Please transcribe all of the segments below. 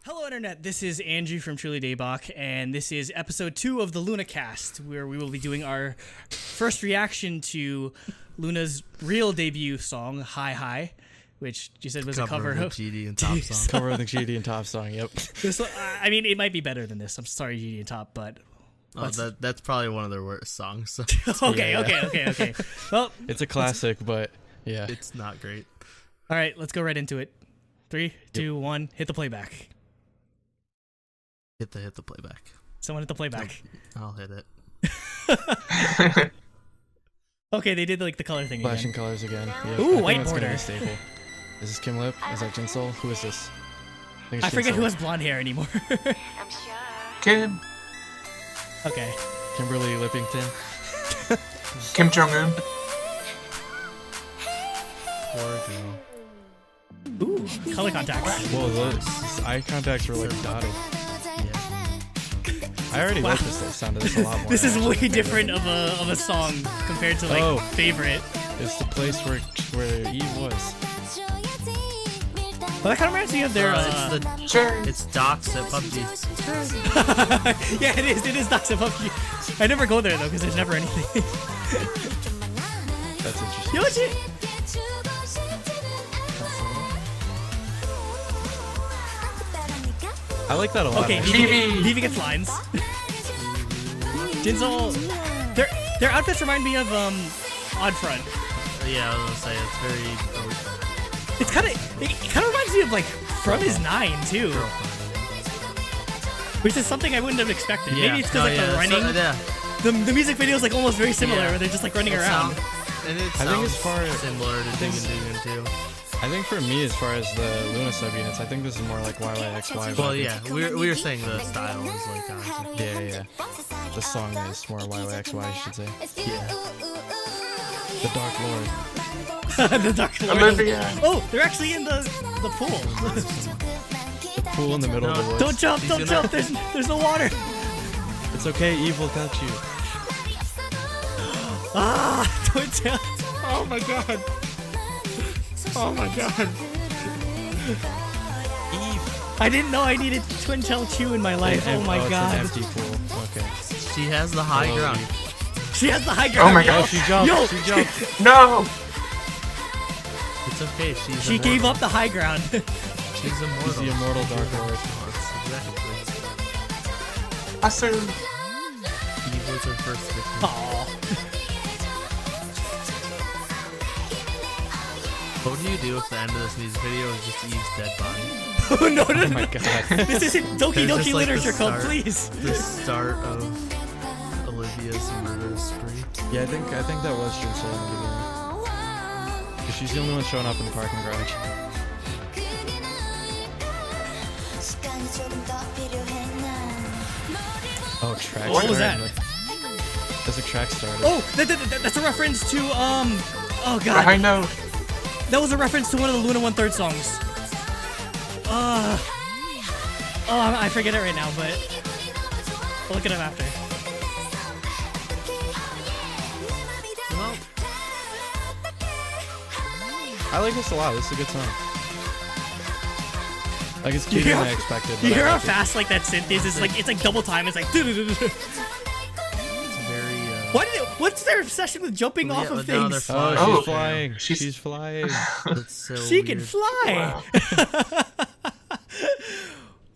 Hello, Internet. This is Andrew from Truly Daebak, and this is episode 2 of the LOONACast, where we will be doing our first reaction to Loona's real debut song, Hi Hi, which you said was a cover of the GD and Top song. Cover of the GD and Top song, yep. I mean, it might be better than this. I'm sorry, GD and Top, but... that's probably one of their worst songs. So. Okay. Well, it's a classic, but yeah. It's not great. All right, let's go right into it. 3, 2, 1, hit the playback. Hit the playback. Someone hit the playback. I'll hit it. Okay, they did like the color thing Flashing again. colors again. Yep. Ooh, I white think that's gonna border. be staple. Is this Kim Lip? Is that Jinsol? Who is this? I forget who has blonde hair anymore. Kim. Okay. Kimberly Lippington. Kim Jong-un. Poor girl. Ooh, color contacts. Whoa, those eye contacts were like dotted. I already like this sound of this a lot more. This is way different of a song compared to like Favorite. It's the place where Eve was. Well, that kind of reminds me of their. It's Docs at PUBG. Yeah, it is. It is Docs at PUBG. I never go there though because there's never anything. That's interesting. Yo, legit. I like that a lot. Okay, Vivi gets lines. Jinsol, their outfits remind me of Odd Front. Yeah, I was gonna say it's very. It kind of reminds me of like From Is 9 too, which is something I wouldn't have expected. Yeah. Maybe it's because the running, the music video is like almost very similar, where they're just like running around. And it I think as far as similar to Ding too. I think for me, as far as the Loona subunits, I think this is more like YYXY. Well, yeah, we were saying the style is like yeah. The song is more YYXY, I should say. Yeah. The Dark Lord. The Dark Lord. Olivia. Oh, they're actually in the pool. The pool in the middle of the woods. Don't jump! Don't jump! There's no water. It's okay, Eve will catch you. Don't jump! Oh my god! Oh my god! Eve. I didn't know I needed Twin Tail Chew in my life. Oh my god! It's an empty pool. Okay. She has the high ground. She has the high ground. Oh my yo. god. She jumped. Yo. She jumped. No. It's okay. She gave up the high ground. She's immortal. She's the immortal Dark Lord. Exactly. Awesome. Eve was her first victim. Aww. What do you do if the end of this music video is just Eve's dead body? Oh no! Oh my god. This isn't Doki There's Doki just, like, the Literature Club, start. please. The start of Olivia's murder spree. Yeah, I think that was Jinsol in the beginning. Because she's the only one showing up in the parking garage. Oh, track What was started. that? There's a track started. Oh, that's a reference to Oh I god, know. that was a reference to one of the Loona 1/3 songs. I forget it right now, but I'll look it up after. Well, I like this a lot. This is a good song. Like, it's cuter than I expected. You but hear I how like it. fast like that synth is? It's like double time. It's like. it's very. What's their obsession with jumping off of but now they're things? flying. Oh, Oh. she's flying. She's- She's flying. That's so She can weird. fly. Wow.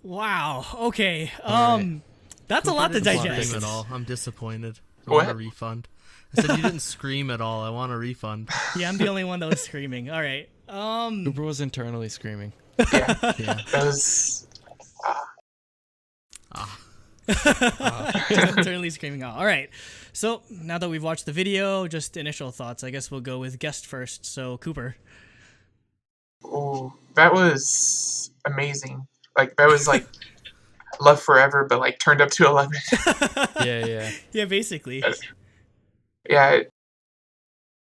Wow. Okay. Alright. That's a lot to Didn't digest. scream at all. I'm disappointed. I What? want a refund. I said you didn't scream at all. I want a refund. Yeah, I'm the only one that was screaming. All right. Cooper was internally screaming. Yeah. Yeah. That was. Internally screaming out. All right. So now that we've watched the video, just initial thoughts. I guess we'll go with guest first. So Cooper. Ooh, that was amazing. Like that was like Love Forever, but like turned up to 11. Yeah. Yeah, basically. Yeah.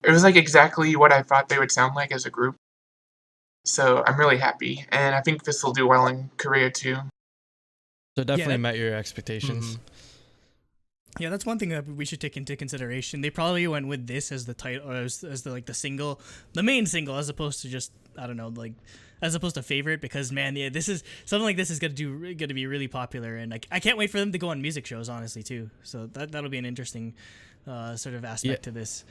It was like exactly what I thought they would sound like as a group. So I'm really happy, and I think this will do well in Korea too. So it definitely that- met your expectations. Yeah, that's one thing that we should take into consideration. They probably went with this as the title, or as the like the single, the main single, as opposed to just, I don't know, like as opposed to favorite, because man, yeah, this is something like this is gonna be really popular, and I can't wait for them to go on music shows, honestly, too. So that'll be an interesting sort of aspect to this.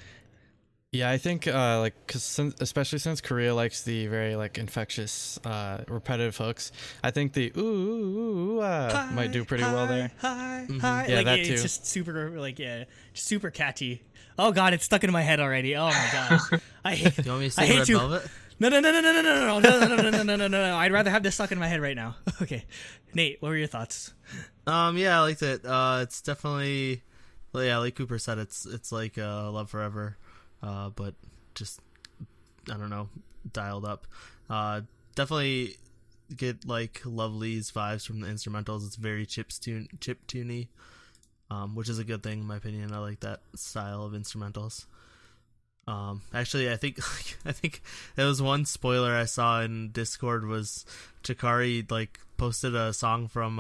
Yeah, I think especially since Korea likes the very like infectious repetitive hooks, I think the ooh might do pretty well there. Hi. Yeah, like, that it's too. just super super catchy. Oh god, it's stuck in my head already. Oh my god, I hate. Do you want me to I sing hate Red you. Velvet? No. I'd rather have this stuck in my head right now. Okay, Nate, what were your thoughts? Yeah, I liked it. It's definitely, well, yeah, like Cooper said, it's like Love Forever, but just, I don't know, dialed up. Definitely get like Lovely's vibes from the instrumentals. It's very chiptune-y, which is a good thing in my opinion. I like that style of instrumentals. Actually, I think there was one spoiler I saw in Discord was Chikari like posted a song from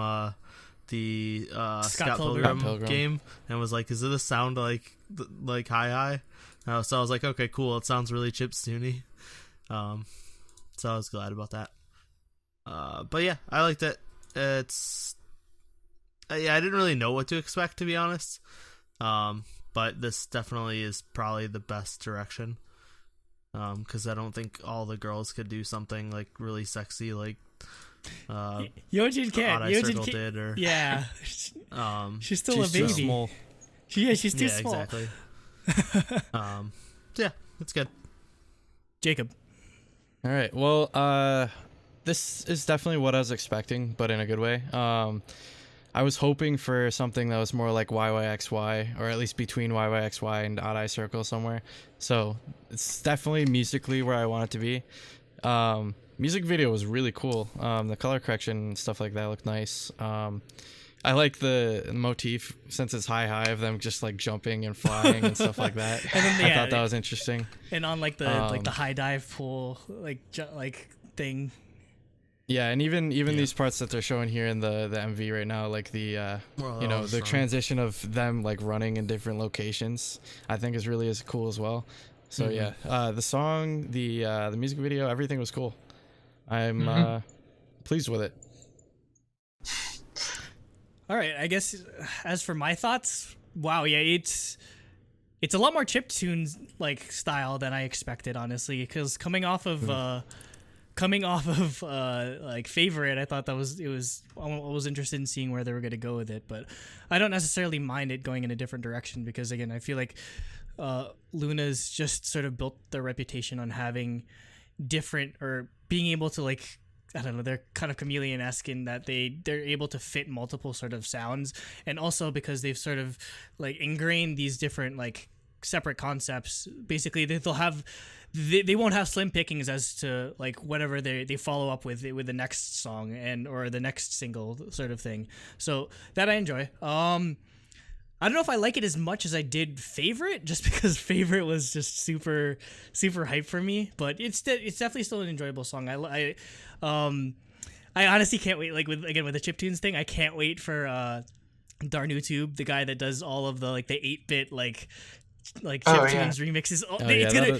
the Scott Pilgrim game and was like, "Is it a sound like hi?" So I was like, "Okay, cool. It sounds really chiptune-y." So I was glad about that. But yeah, I liked it. It's yeah, I didn't really know what to expect, to be honest. But this definitely is probably the best direction. Because I don't think all the girls could do something like really sexy like Yeonjun can't. Odd Eye Circle did, or yeah. She's still a She's baby. too small. She's too small. Exactly. Yeah, it's good. Jacob. All right. Well, this is definitely what I was expecting, but in a good way. I was hoping for something that was more like YYXY, or at least between YYXY and Odd Eye Circle somewhere. So it's definitely musically where I want it to be. Music video was really cool. The color correction and stuff like that looked nice. I like the motif, since it's high of them just like jumping and flying and stuff like that. And then, I thought that was interesting. And on like the high dive pool like thing. Yeah, and even these parts that they're showing here in the MV right now, like the the transition of them like running in different locations, I think is really as cool as well. So yeah, the song, the music video, everything was cool. I'm pleased with it. All right, I guess as for my thoughts, wow, yeah, it's a lot more chiptunes like style than I expected, honestly, because coming off of like Favorite, I thought I was interested in seeing where they were going to go with it, but I don't necessarily mind it going in a different direction, because again, I feel like Loona's just sort of built their reputation on having different, or being able to like, I don't know, they're kind of chameleon-esque in that they're able to fit multiple sort of sounds, and also because they've sort of like ingrained these different like separate concepts. Basically, they won't have slim pickings as to like whatever they follow up with the next song or the next single sort of thing. So that I enjoy. I don't know if I like it as much as I did Favorite, just because Favorite was just super hype for me. But it's definitely still an enjoyable song. I honestly can't wait. Like with the chiptunes thing, I can't wait for Darnutube, the guy that does all of the like the 8-bit like chiptunes remixes.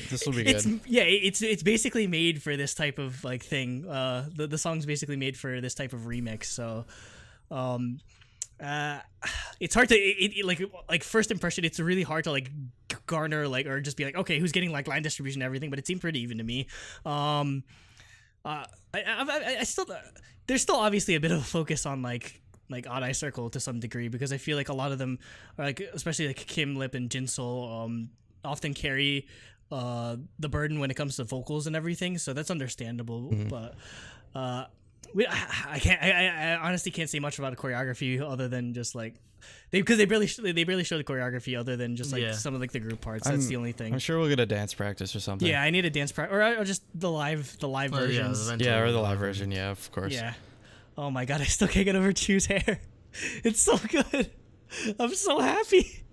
This will be good. It's basically made for this type of like thing. The song's basically made for this type of remix. So, it's hard to like first impression. It's really hard to like garner like, or just be like, okay, who's getting like line distribution and everything. But it seemed pretty even to me. I still, there's still obviously a bit of a focus on like Odd Eye Circle to some degree, because I feel like a lot of them are like, especially like Kim, Lip, and Jinsol, often carry the burden when it comes to vocals and everything, so that's understandable. But I honestly can't say much about the choreography other than just like because they barely show the choreography other than just like some of like the group parts. That's the only thing. I'm sure we'll get a dance practice or something. Yeah, I need a dance practice, or just the live versions. Yeah, or the live version. Yeah, of course. Yeah. Oh my god, I still can't get over Chu's hair. It's so good. I'm so happy.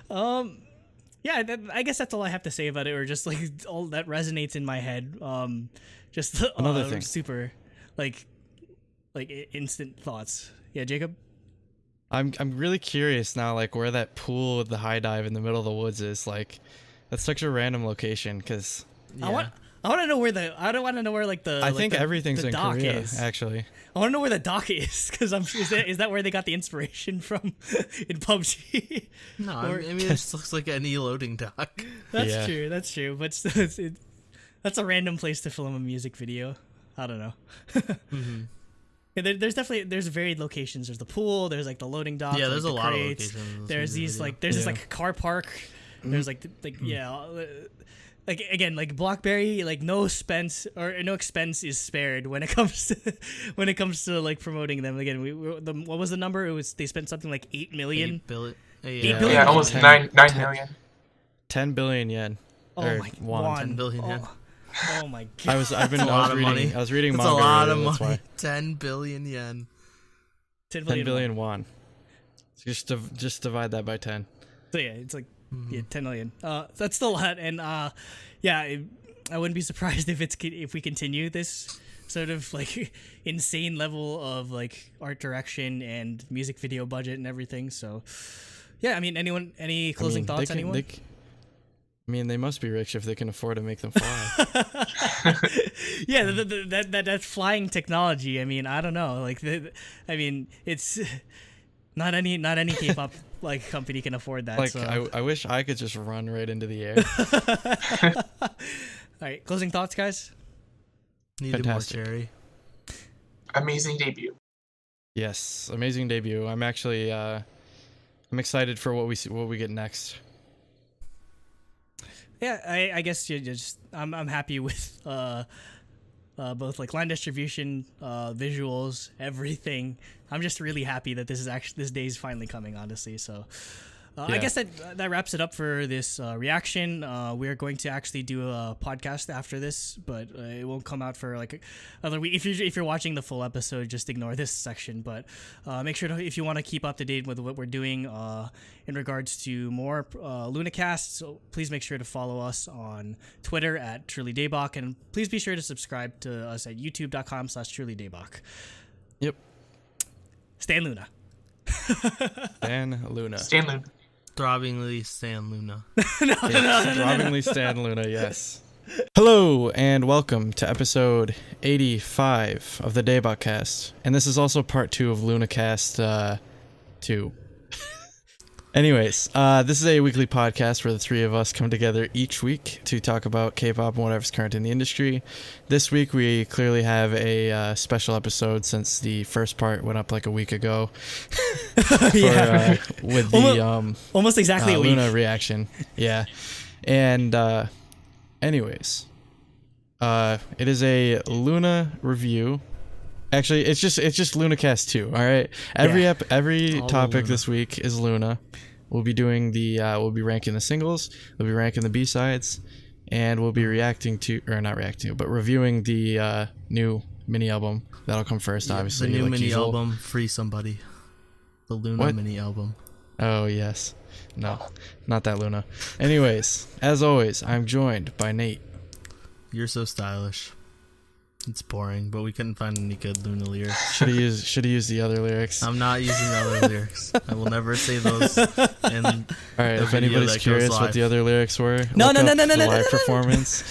Yeah, I guess that's all I have to say about it, or just like all that resonates in my head. Just another thing. Super, like instant thoughts. Yeah, Jacob. I'm really curious now, like where that pool with the high dive in the middle of the woods is. Like, that's such a random location, because I want to know where I don't want to know where like the. I like, think the, everything's the in dock Korea, is. actually. I want to know where the dock is because is that where they got the inspiration from in PUBG? No, I mean it just looks like any loading dock. That's true. That's true. But that's a random place to film a music video. I don't know. Mm-hmm. Yeah, there's varied locations. There's the pool. There's like the loading dock. Yeah, like, there's the a lot of crates. locations. There's these like this car park. There's like like again like BlackBerry like no expense is spared when it comes to like promoting them. Again, what was the number? It was they spent something like 8 million. 8 billion. Yeah, almost 9 million. 10 billion yen. Oh or my won. 10 billion yen. Oh my god! I was reading That's manga. a lot of earlier, that's money. why. 10 billion yen. 10 billion won. So just divide that by 10. So yeah, it's like 10 million. That's still a lot, and yeah, I wouldn't be surprised if we continue this sort of like insane level of like art direction and music video budget and everything. So yeah, I mean, any closing thoughts? Anyone? They must be rich if they can afford to make them fly. Yeah, that flying technology. I mean, I don't know. Like, it's not any K-pop like company can afford that. Like, so. I wish I could just run right into the air. All right, closing thoughts, guys. Needed more cherry. Amazing debut. Yes, amazing debut. I'm actually I'm excited for what we get next. Yeah, I guess I'm happy with both like line distribution, visuals, everything. I'm just really happy that this day is finally coming, honestly. So I guess that wraps it up for this reaction. We are going to actually do a podcast after this, but it won't come out for like another week. If you're watching the full episode, just ignore this section. But make sure if you want to keep up to date with what we're doing in regards to more LOONACast, so please make sure to follow us on Twitter at TrulyDaebak, and please be sure to subscribe to us at youtube.com/TrulyDaebak. Yep. Stan Loona. Stan Loona. Stan Loona. Throbbingly Stan Loona. Throbbingly Stan Loona, yes. Hello, and welcome to episode 85 of the DaebakCast. And this is also part 2 of LOONACast 2. Anyways, this is a weekly podcast where the three of us come together each week to talk about K-pop and whatever's current in the industry. This week we clearly have a special episode since the first part went up like a week ago. With the almost exactly a week. Loona reaction. Yeah. And anyways, it is a Loona review. Actually, it's just LOONACast 2, all right? Every topic Loona. this week is Loona. We'll be doing we'll be ranking the singles, we'll be ranking the B-sides, and we'll be reviewing the new mini album. That'll come first, obviously. The new like mini usual. album, Free Somebody. The Loona What? mini album. Oh, yes. No, not that Loona. Anyways, as always, I'm joined by Nate. You're so stylish. It's boring, but we couldn't find any good Loona lyrics. Should have used the other lyrics. I'm not using the other lyrics. I will never say those. All right, if anybody's curious what the other lyrics were, No, live performance.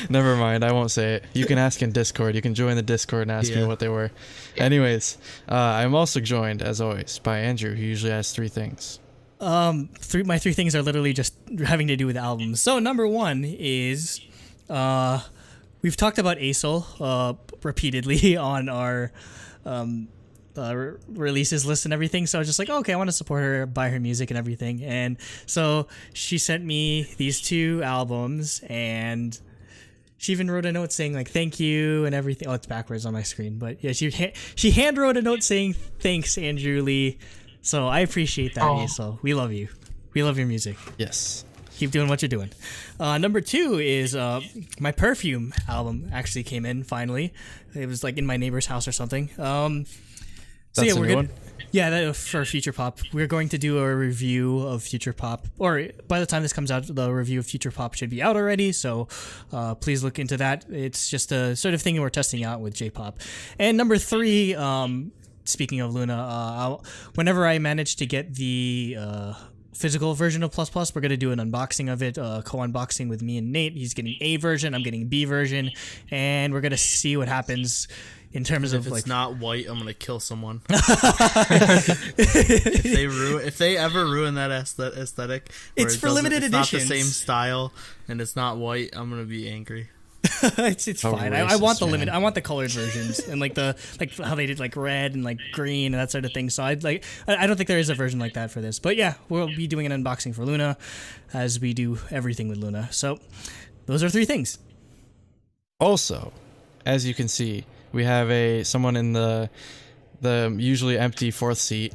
Never mind, I won't say it. You can ask in Discord. You can join the Discord and ask me what they were. Anyways, I'm also joined, as always, by Andrew, who usually has 3 things. My 3 things are literally just having to do with albums. So number 1 is we've talked about ASOL repeatedly on our releases list and everything. So I was just like, okay, I want to support her, buy her music and everything. And so she sent me these 2 albums, and she even wrote a note saying like thank you and everything. Oh, it's backwards on my screen, but yeah, she hand wrote a note saying thanks, Andrew Lee. So I appreciate that, ASOL. We love you. We love your music. Yes. Keep doing what you're doing. Number 2 is my Perfume album actually came in finally. It was like in my neighbor's house or something. That's a new one? Yeah, for Future Pop. We're going to do a review of Future Pop, or by the time this comes out, the review of Future Pop should be out already, so please look into that. It's just a sort of thing we're testing out with J-pop. And number 3, speaking of Loona, whenever I manage to get the physical version of Plus Plus. We're gonna do an unboxing of it, co-unboxing with me and Nate. He's getting A version, I'm getting B version, and we're gonna see what happens in terms of If like. it's not white, I'm gonna kill someone. if they ever ruin that aesthetic, where It's for limited it's not the editions. same style and it's not white, I'm gonna be angry. it's How fine. I want the racist, limit. man. I want the colored versions and like how they did like red and like green and that sort of thing. So I don't think there is a version like that for this. But yeah, we'll be doing an unboxing for Loona, as we do everything with Loona. So those are 3 things. Also, as you can see, we have someone in the usually empty 4th seat.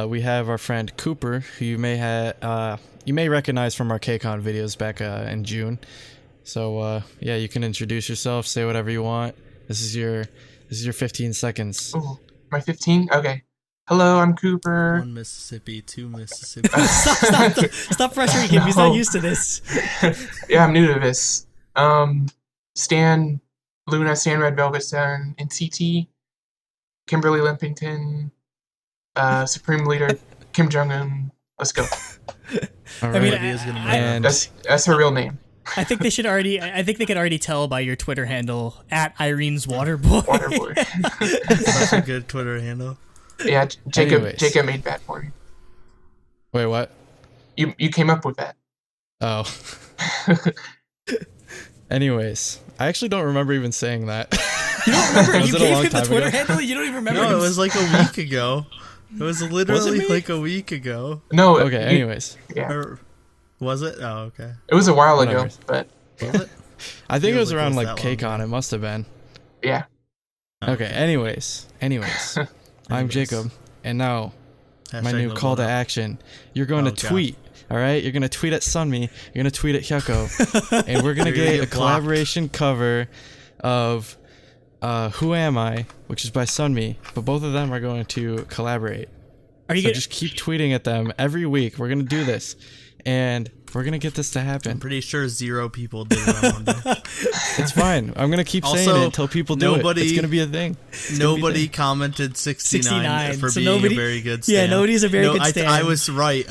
We have our friend Cooper, who you may recognize from our KCON videos back in June. So yeah, you can introduce yourself, say whatever you want. This is your 15 seconds. Ooh, my 15? Okay. Hello, I'm Cooper. 1 Mississippi, 2 Mississippi. Stop pressuring him. He's not used to this. Yeah, I'm new to this. Stan, Loona, Stan Red Velvet, Stan NCT, Kimberly Limpington, Supreme Leader Kim Jong-un. Let's go. All I mean, right. Is gonna And That's her real name. I think they could already tell by your Twitter handle at Irene's Waterboy. Waterboy. That's a good Twitter handle. Yeah, Jacob Anyways. made that for me. Wait, what? You came up with that. Oh. Anyways, I actually don't remember even saying that. You don't remember? Was You it a gave long him the time Twitter ago? handle? You don't even remember? No, him it was like a week ago. It was literally me? like a week ago. No. Okay, anyways. Yeah. Or was it? Oh, okay. It was a while ago, Whatever. but Was it? I think it Feels was like it around was like that long KCON. ago. It must have been. yeah. Okay, anyways. I'm Anyways. Jacob, and now my Hashtag new no call to blowout. action. You're going Oh, to God. tweet, all right? You're going to tweet at Sunmi. You're going to tweet at Hyuko. And we're going to You're gonna get a get blocked. collaboration cover of Who Am I, which is by Sunmi. But both of them are going to collaborate. Are you So gonna, just keep tweeting at them every week. We're going to do this. And we're going to get this to I'm happen. pretty sure 0 people did it on Monday. It's fine. I'm going to keep saying Also, it until people do it. It's nobody- going to be a thing. Nobody commented 69 for So being nobody- a very good yeah, stand. nobody's a very good I stand. was right.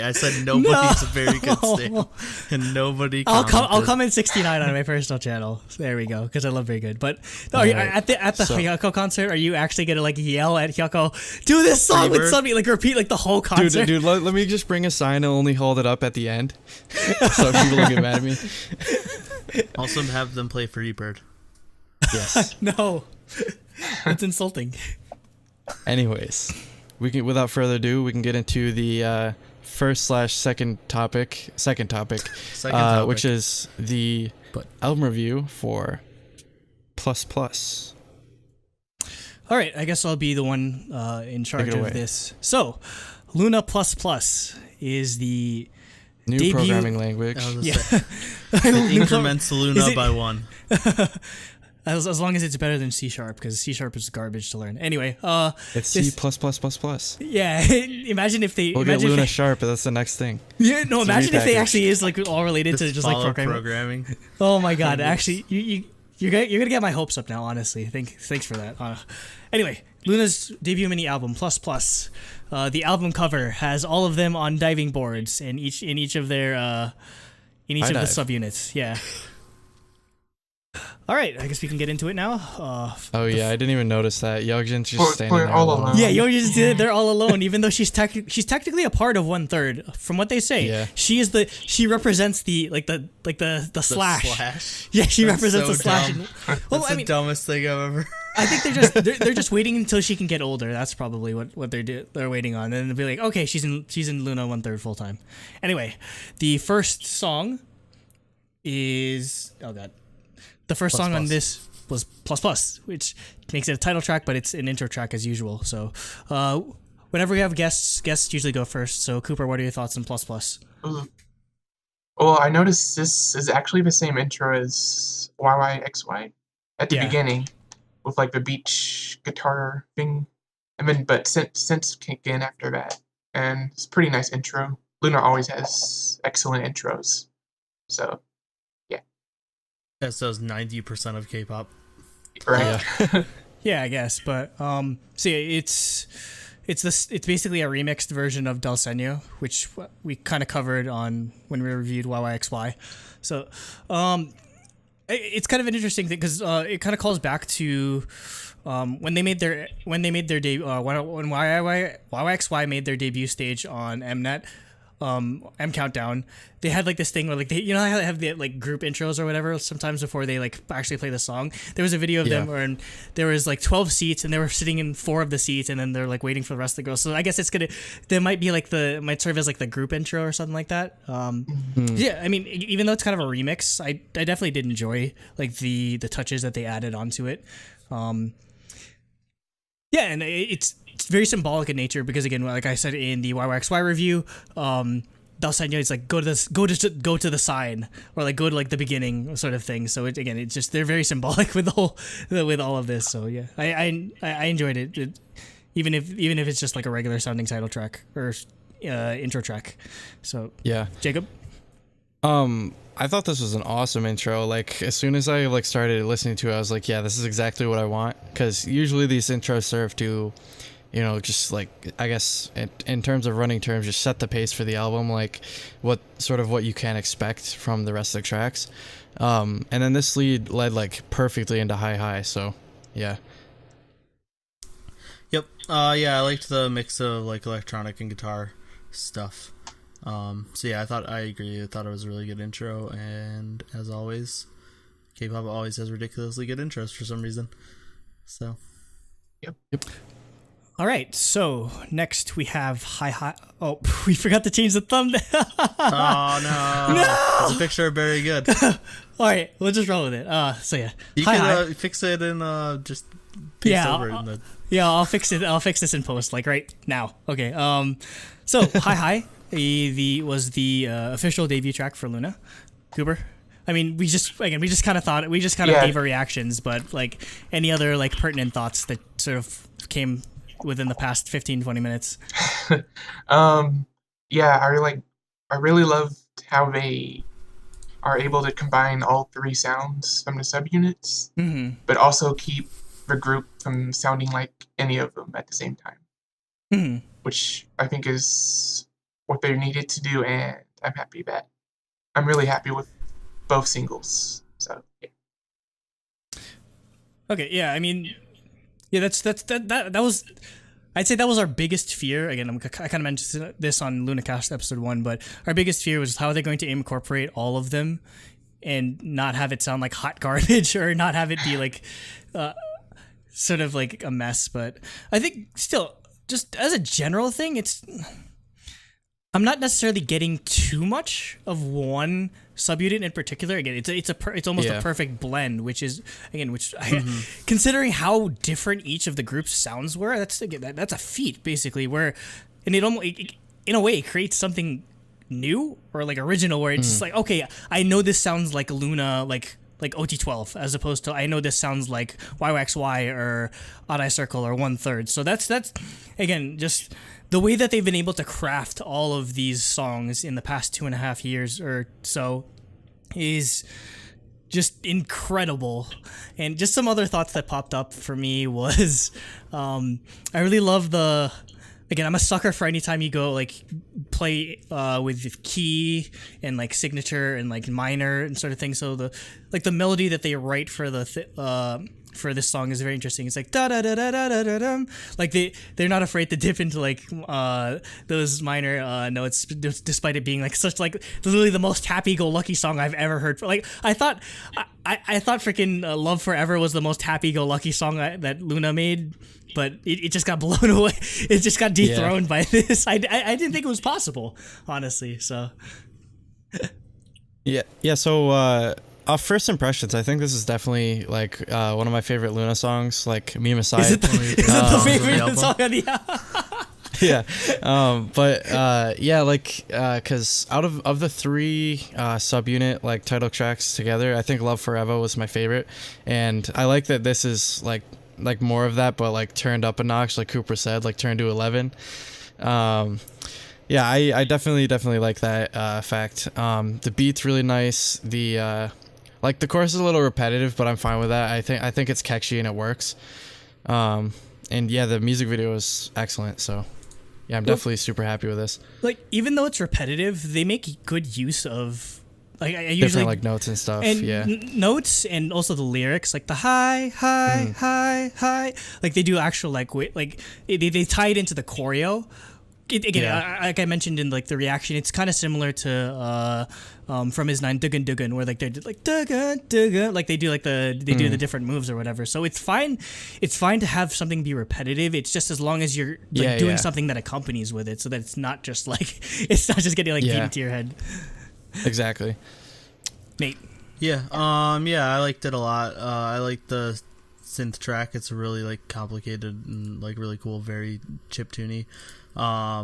I said nobody's a very good stand. And nobody I'll commented. comment 69 on my personal channel. There we go, because I love very good. But no, are you, Alright, at the so- Hyuko concert, are you actually gonna like yell at Hyuko, do this song with Freebird? somebody, like repeat like the whole concert? Dude, let me just bring a sign and only hold it up at the end. So people don't get mad at me. Also have them play Freebird. Yes. No, that's insulting. Anyways, without further ado, we can get into the second topic, which is the album review for Plus Plus. All right, I guess I'll be the one in charge it of away. this. So, Loona Plus Plus is the New debut- programming language. I was gonna yeah. say, it increments Is Loona it- by 1. as long as it's better than C Sharp, because C Sharp is garbage to learn. Anyway, It's this- C plus plus plus plus. yeah. Imagine if they We'll get imagine if Loona they- Sharp, but that's the next thing. Yeah, no. It's a Imagine if they repackage. actually is like all related to just like follow programming. Oh my god! Actually, you're gonna get my hopes up now. Honestly, thanks for that. Anyway, Loona's debut mini album Plus Plus. The album cover has all of them on diving boards, and in each of their of the dive. subunits. Yeah. All right, I guess we can get into it now. Oh yeah, I didn't even notice that. Yeonjin's just We're- standing we're there all alone. alone. Yeah, Yo just did it. They're all alone, even though she's technically a part of 1/3. From what they say, Yeah. she represents the slash. Slash. Yeah, she That's represents so the slash. dumb. Well, That's I the mean, dumbest thing I've ever. I think they're just waiting until she can get older. That's probably what they're waiting on. And they'll be like, okay, she's in Loona 1/3 full time. Anyway, the first song is the first Plus song on Plus. this was Plus Plus, which makes it a title track, but it's an intro track as usual. So, whenever we have guests usually go first. So, Cooper, what are your thoughts on Plus Plus? Well, I noticed this is actually the same intro as YYXY at the Yeah. beginning, with like the beach guitar thing, and then but synths kick in after that, and it's a pretty nice intro. Loona always has excellent intros, so That's those 90% of K-pop. right. Yeah, I guess, but so yeah, it's it's basically a remixed version of Del Senyo, which we kind of covered on when we reviewed YYXY. So it's kind of an interesting thing because it kind of calls back to when they made their debut when YYXY made their debut stage on Mnet. M Countdown, they had like this thing where like they, you know how they have the like group intros or whatever sometimes before they like actually play the song. There was a video of them where there was like 12 seats and they were sitting in 4 of the seats and then they're like waiting for the rest of the girls. So I guess there might be like might serve as like the group intro or something like that. Yeah, I mean, even though it's kind of a remix, I definitely did enjoy like the touches that they added onto it. Yeah, and it's very symbolic in nature because again, like I said in the YYXY review, Del Senyo is like go to the sign or like go to like the beginning sort of thing. So it's just they're very symbolic with all of this. So yeah, I enjoyed it, even if it's just like a regular sounding title track or intro track. So yeah, Jacob. I thought this was an awesome intro. Like as soon as I like started listening to it, I was like, yeah, this is exactly what I want. Because usually these intros serve to, you know, just like I guess in terms of running terms, just set the pace for the album, like what you can expect from the rest of the tracks. And then this lead led like perfectly into Hi Hi. So yeah. Yep. Yeah, I liked the mix of like electronic and guitar stuff. So yeah, I agree. I thought it was a really good intro, and as always, K-pop always has ridiculously good intros for some reason. So, yep. All right, so next we have Hi Hi. Oh, we forgot to change the thumbnail. Oh no! It's a picture of Very Good. All right, we'll just roll with it. So yeah, you can fix it and just paste over it. I'll fix it. I'll fix this in post, like right now. Okay. So Hi Hi. Was the official debut track for Loona. Cooper? I mean, we just kind of gave our reactions, but like any other like pertinent thoughts that sort of came within the past 15-20 minutes. Yeah, I really love how they are able to combine all 3 sounds from the subunits, but also keep the group from sounding like any of them at the same time, which I think is what they needed to do, and I'm really happy with both singles. So yeah. Okay, yeah, I mean, yeah, that was, I'd say that was our biggest fear. Again, I kind of mentioned this on LOONACast episode 1, but our biggest fear was how are they going to incorporate all of them and not have it sound like hot garbage or not have it be like sort of like a mess. But I think still, just as a general thing, I'm not necessarily getting too much of one subunit in particular. Again, it's almost a perfect blend, which considering how different each of the group's sounds were, that's a feat basically. And it almost in a way creates something new or like original, where it's just like, okay, I know this sounds like Loona, like OT12, as opposed to I know this sounds like YYXY or Odd Eye Circle or 1/3. So that's again just the way that they've been able to craft all of these songs in the past 2.5 years or so is just incredible. And just some other thoughts that popped up for me was I really love I'm a sucker for anytime you go like play with key and like signature and like minor and sort of thing. So the melody that they write for for this song is very interesting. It's like da da da da da da da. Like they're not afraid to dip into like those minor notes, despite it being like such like literally the most happy-go-lucky song I've ever heard. Like I thought freaking Love Forever was the most happy-go-lucky song that Loona made, but it just got blown away. It just got dethroned by this. I didn't think it was possible, honestly. So yeah. So first impressions, I think this is definitely like one of my favorite Loona songs, like meme aside. Is it the favorite song on the album? Yeah. Because out of the 3 subunit like title tracks together, I think Love Forever was my favorite, and I like that this is like more of that, but like turned up a notch, like Cooper said, like turned to 11. Yeah, I definitely like that fact. The beat's really nice. The like the chorus is a little repetitive, but I'm fine with that. I think it's catchy and it works. And yeah, the music video is excellent. So yeah, I'm definitely super happy with this. Like, even though it's repetitive, they make good use of like I usually Different like notes and stuff. and notes, and also the lyrics, like the high, high. Like they do actual like they tie it into the choreo. Like I mentioned in like the reaction, it's kind of similar to from his 9 Duggan Duggan, where like they did like Duggan Duggan, like they do like do the different moves or whatever. So it's fine to have something be repetitive. It's just as long as you're like doing something that accompanies with it, so that it's not just like it's not just getting like beat into your head. Exactly. Nate. Yeah. I liked it a lot. I like the synth track. It's really like complicated and like really cool, very chiptune-y.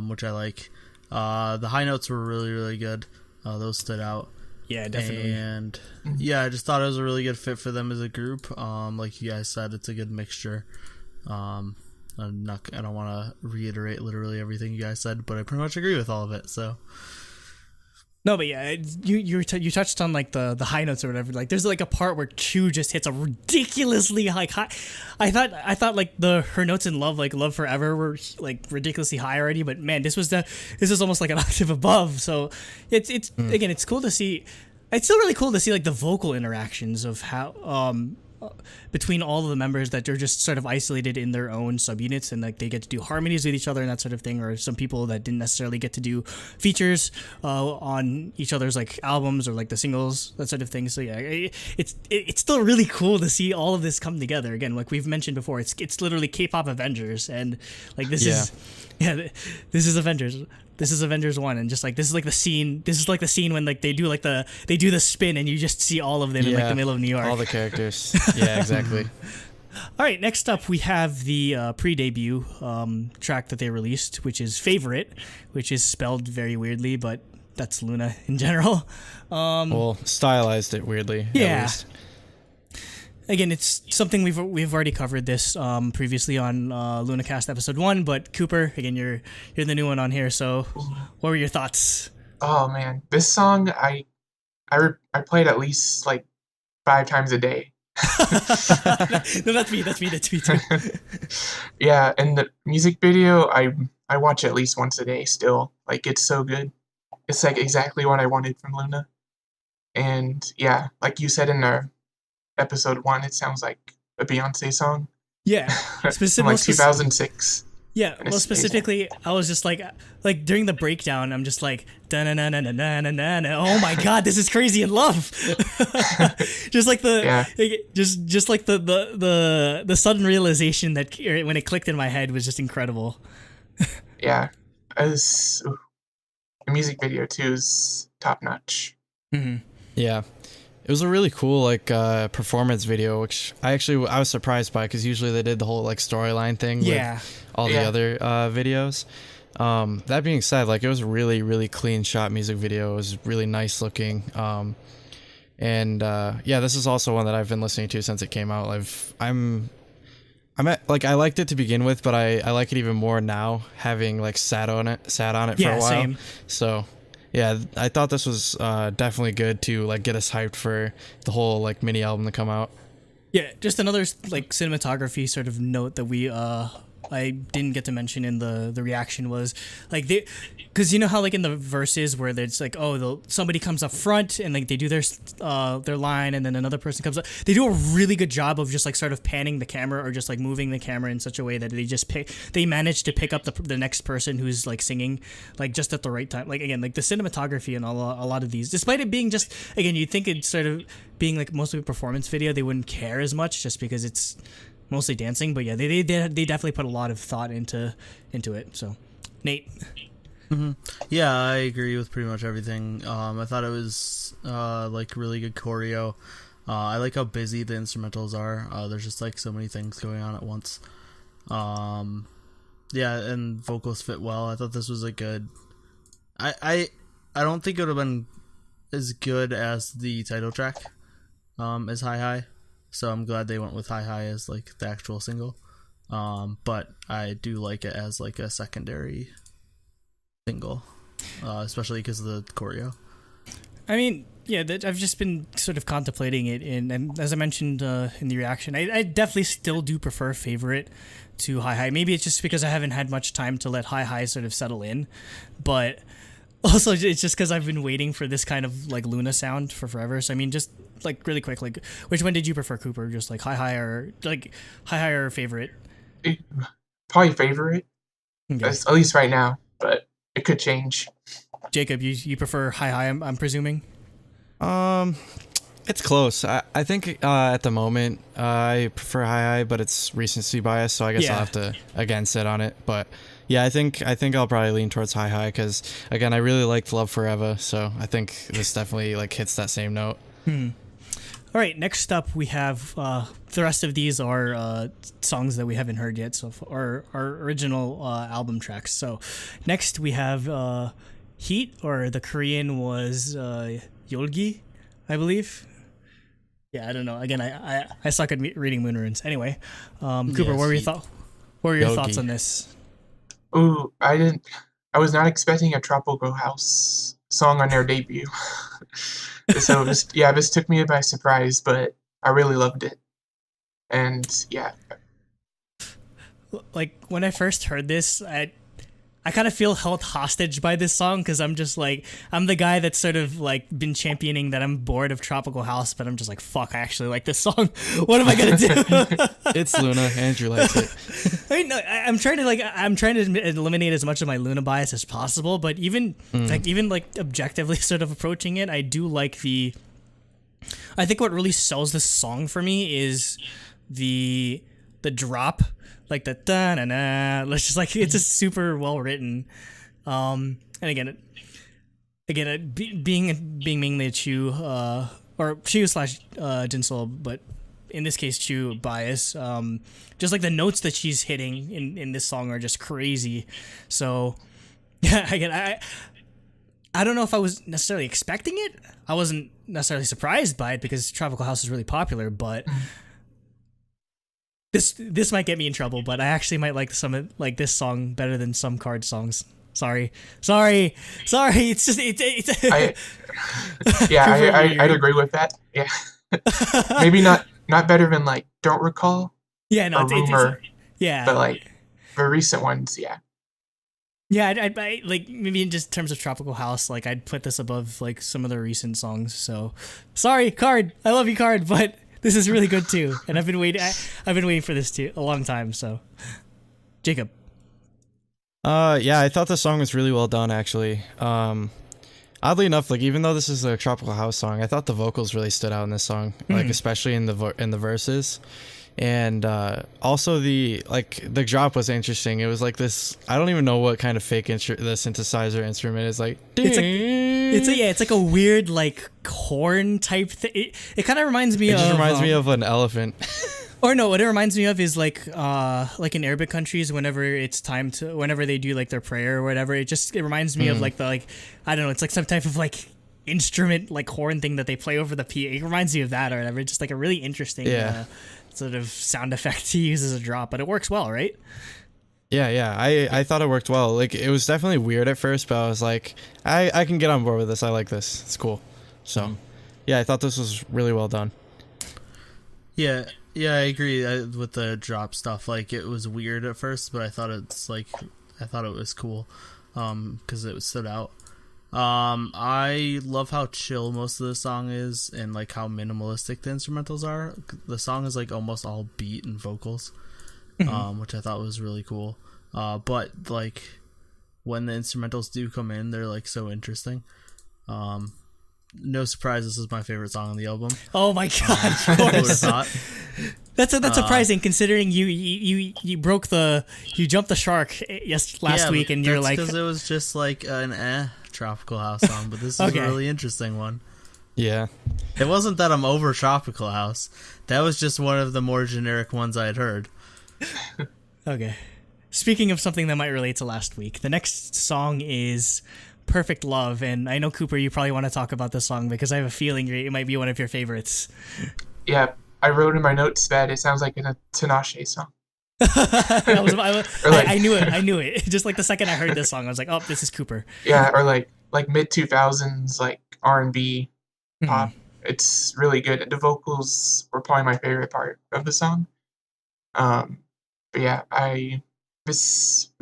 Which I like. The high notes were really, really good. Those stood out. Yeah, definitely. And yeah, I just thought it was a really good fit for them as a group. Like you guys said, it's a good mixture. I don't want to reiterate literally everything you guys said, but I pretty much agree with all of it. So. No, but yeah, you touched on like the high notes or whatever. Like, there's like a part where Q just hits a ridiculously high. I thought like her notes in Love, like Love Forever, were like ridiculously high already. But man, this is almost like an octave above. So it's again, it's cool to see. It's still really cool to see like the vocal interactions of how between all of the members, that they're just sort of isolated in their own subunits, and like they get to do harmonies with each other and that sort of thing, or some people that didn't necessarily get to do features on each other's like albums or like the singles, that sort of thing. So yeah, it's still really cool to see all of this come together. Again, like we've mentioned before, it's literally K-pop Avengers, and like this is Avengers. This is Avengers 1, and just like this is like the scene when like they do the spin, and you just see all of them in like the middle of New York. All the characters. Yeah, exactly. All right, next up we have the pre-debut track that they released, which is Favorite, which is spelled very weirdly, but that's Loona in general. Well, stylized it weirdly. Yeah. At least. Again, it's something we've already covered this previously on LOONACast episode 1, but Cooper, again, you're the new one on here, so what were your thoughts? Oh man, this song I played at least like 5 times a day. No, that's me too. Yeah, and the music video I watch at least once a day still. Like, it's so good. It's like exactly what I wanted from Loona. And yeah, like you said in our episode 1, it sounds like a Beyonce song. Yeah, from like 2006. Yeah, well, specifically, I was just like during the breakdown, I'm just like, da na na na na na na na. Oh my God, this is crazy in love. Just like just like the sudden realization that when it clicked in my head was just incredible. Yeah, the music video too is top notch. Mm-hmm. Yeah. It was a really cool like performance video, which I was surprised by, because usually they did the whole like storyline thing with all the other videos. That being said, like it was a really, really clean shot music video. It was really nice looking. This is also one that I've been listening to since it came out. I liked it to begin with, but I like it even more now, having like sat on it for a while. Same. So yeah, I thought this was definitely good to like get us hyped for the whole like mini album to come out. Yeah, just another like cinematography sort of note that I didn't get to mention in the reaction was like because you know how like in the verses where it's like, oh, somebody comes up front and like they do their line, and then another person comes up. They do a really good job of just like sort of panning the camera, or just like moving the camera in such a way that they manage to pick up the next person who's like singing like just at the right time. Like again, like the cinematography and a lot of these, despite it being just, again, you'd think it's sort of being like mostly a performance video, they wouldn't care as much just because it's mostly dancing, but yeah, they definitely put a lot of thought into it. So, Nate. Mm-hmm. Yeah, I agree with pretty much everything. I thought it was like really good choreo. I like how busy the instrumentals are. There's just like so many things going on at once. Yeah, and vocals fit well. I thought this was a good. I don't think it would have been as good as the title track, as Hi Hi. So I'm glad they went with Hi Hi as like the actual single. But I do like it as like a secondary single, especially because of the choreo. I mean, Yeah, I've just been sort of contemplating it, and as I mentioned in the reaction, I definitely still do prefer Favorite to Hi Hi. Maybe it's just because I haven't had much time to let Hi Hi sort of settle in, but also it's just because I've been waiting for this kind of like Loona sound for forever. So I mean, just like really quick, like which one did you prefer, Cooper? Just like Hi Hi or Favorite? Probably Favorite, Okay. at least right now, but it could change. Jacob, you prefer Hi Hi? I'm presuming. It's close. I think at the moment I prefer Hi Hi, but it's recency bias, so I guess Yeah. I'll have to again sit on it. But yeah, I think I'll probably lean towards Hi Hi because again I really liked Love Forever, so I think this definitely like hits that same note. All right, next up we have the rest of these are songs that we haven't heard yet, so our original album tracks. So next we have Heat, or the Korean was Yolgi, I believe. Yeah, I don't know. Again, I suck at reading moon runes. Anyway, Cooper, Yes, what were your Heat. What were your Yogi. thoughts on this? Ooh, I was not expecting a Tropical House song on their debut. So this took me by surprise, but I really loved it. And yeah, Like when I first heard this, I kind of feel held hostage by this song because I'm just like, I'm the guy that's sort of like been championing that I'm bored of Tropical House, but I'm just like, fuck, I actually like this song. What am I gonna do? It's Loona. Andrew likes it. I mean, no, I'm trying to eliminate as much of my Loona bias as possible, but even objectively sort of approaching it, I do like I think what really sells this song for me is the drop, like the da na na. Let's just like, it's just super well written. And again, being mainly a Chu or Chu slash Jinsol, but in this case Chu bias. Just like the notes that she's hitting in this song are just crazy. So yeah, again, I don't know if I was necessarily expecting it. I wasn't necessarily surprised by it because Tropical House is really popular, but this might get me in trouble. But I actually might like this song better than some Card songs. Sorry. It's just it's. I'd agree with that. Yeah, maybe not better than like Don't Recall. Yeah, no, or Rumor, yeah, but like the recent ones, yeah. Yeah, I like maybe in just terms of Tropical House, like I'd put this above like some of the recent songs. So, sorry, Card. I love you, Card, but this is really good too, and I've been waiting for this a long time. So, Jacob. Yeah, I thought the song was really well done actually. Oddly enough, like even though this is a Tropical House song, I thought the vocals really stood out in this song, like especially in the verses. And also the drop was interesting. It was like this, I don't even know what kind of fake the synthesizer instrument is, like it's like a weird like horn type thing. It kind of reminds me it just reminds me of an elephant. Or no, what it reminds me of is like in Arabic countries, whenever they do like their prayer or whatever, it reminds me of like I don't know, it's like some type of like instrument, like horn thing that they play over the PA. It reminds me of that or whatever. It's just like a really interesting sort of sound effect to use as a drop, but it works well, right? Yeah. I thought it worked well. Like it was definitely weird at first, but I was like, I can get on board with this. I like this. It's cool. So, yeah, I thought this was really well done. Yeah, I agree with the drop stuff. Like it was weird at first, but I thought it was cool, because it stood out. I love how chill most of the song is, and like how minimalistic the instrumentals are. The song is like almost all beat and vocals, which I thought was really cool. But like when the instrumentals do come in, they're like so interesting. No surprise, this is my favorite song on the album. Oh my god! Of course. That's surprising considering you jumped the shark last week, and you're like, because it was just like an Tropical House song, but this is a really interesting one. Yeah, it wasn't that I'm over Tropical House. That was just one of the more generic ones I had heard. Okay. Speaking of something that might relate to last week, the next song is Perfect Love, and I know, Cooper, you probably want to talk about this song because I have a feeling it might be one of your favorites. Yeah, I wrote in my notes that it sounds like a Tinashe song. I knew it. Just like the second I heard this song, I was like, oh, this is Cooper. Yeah, or like mid 2000s, like R&B, pop. It's really good. The vocals were probably my favorite part of the song. But yeah, this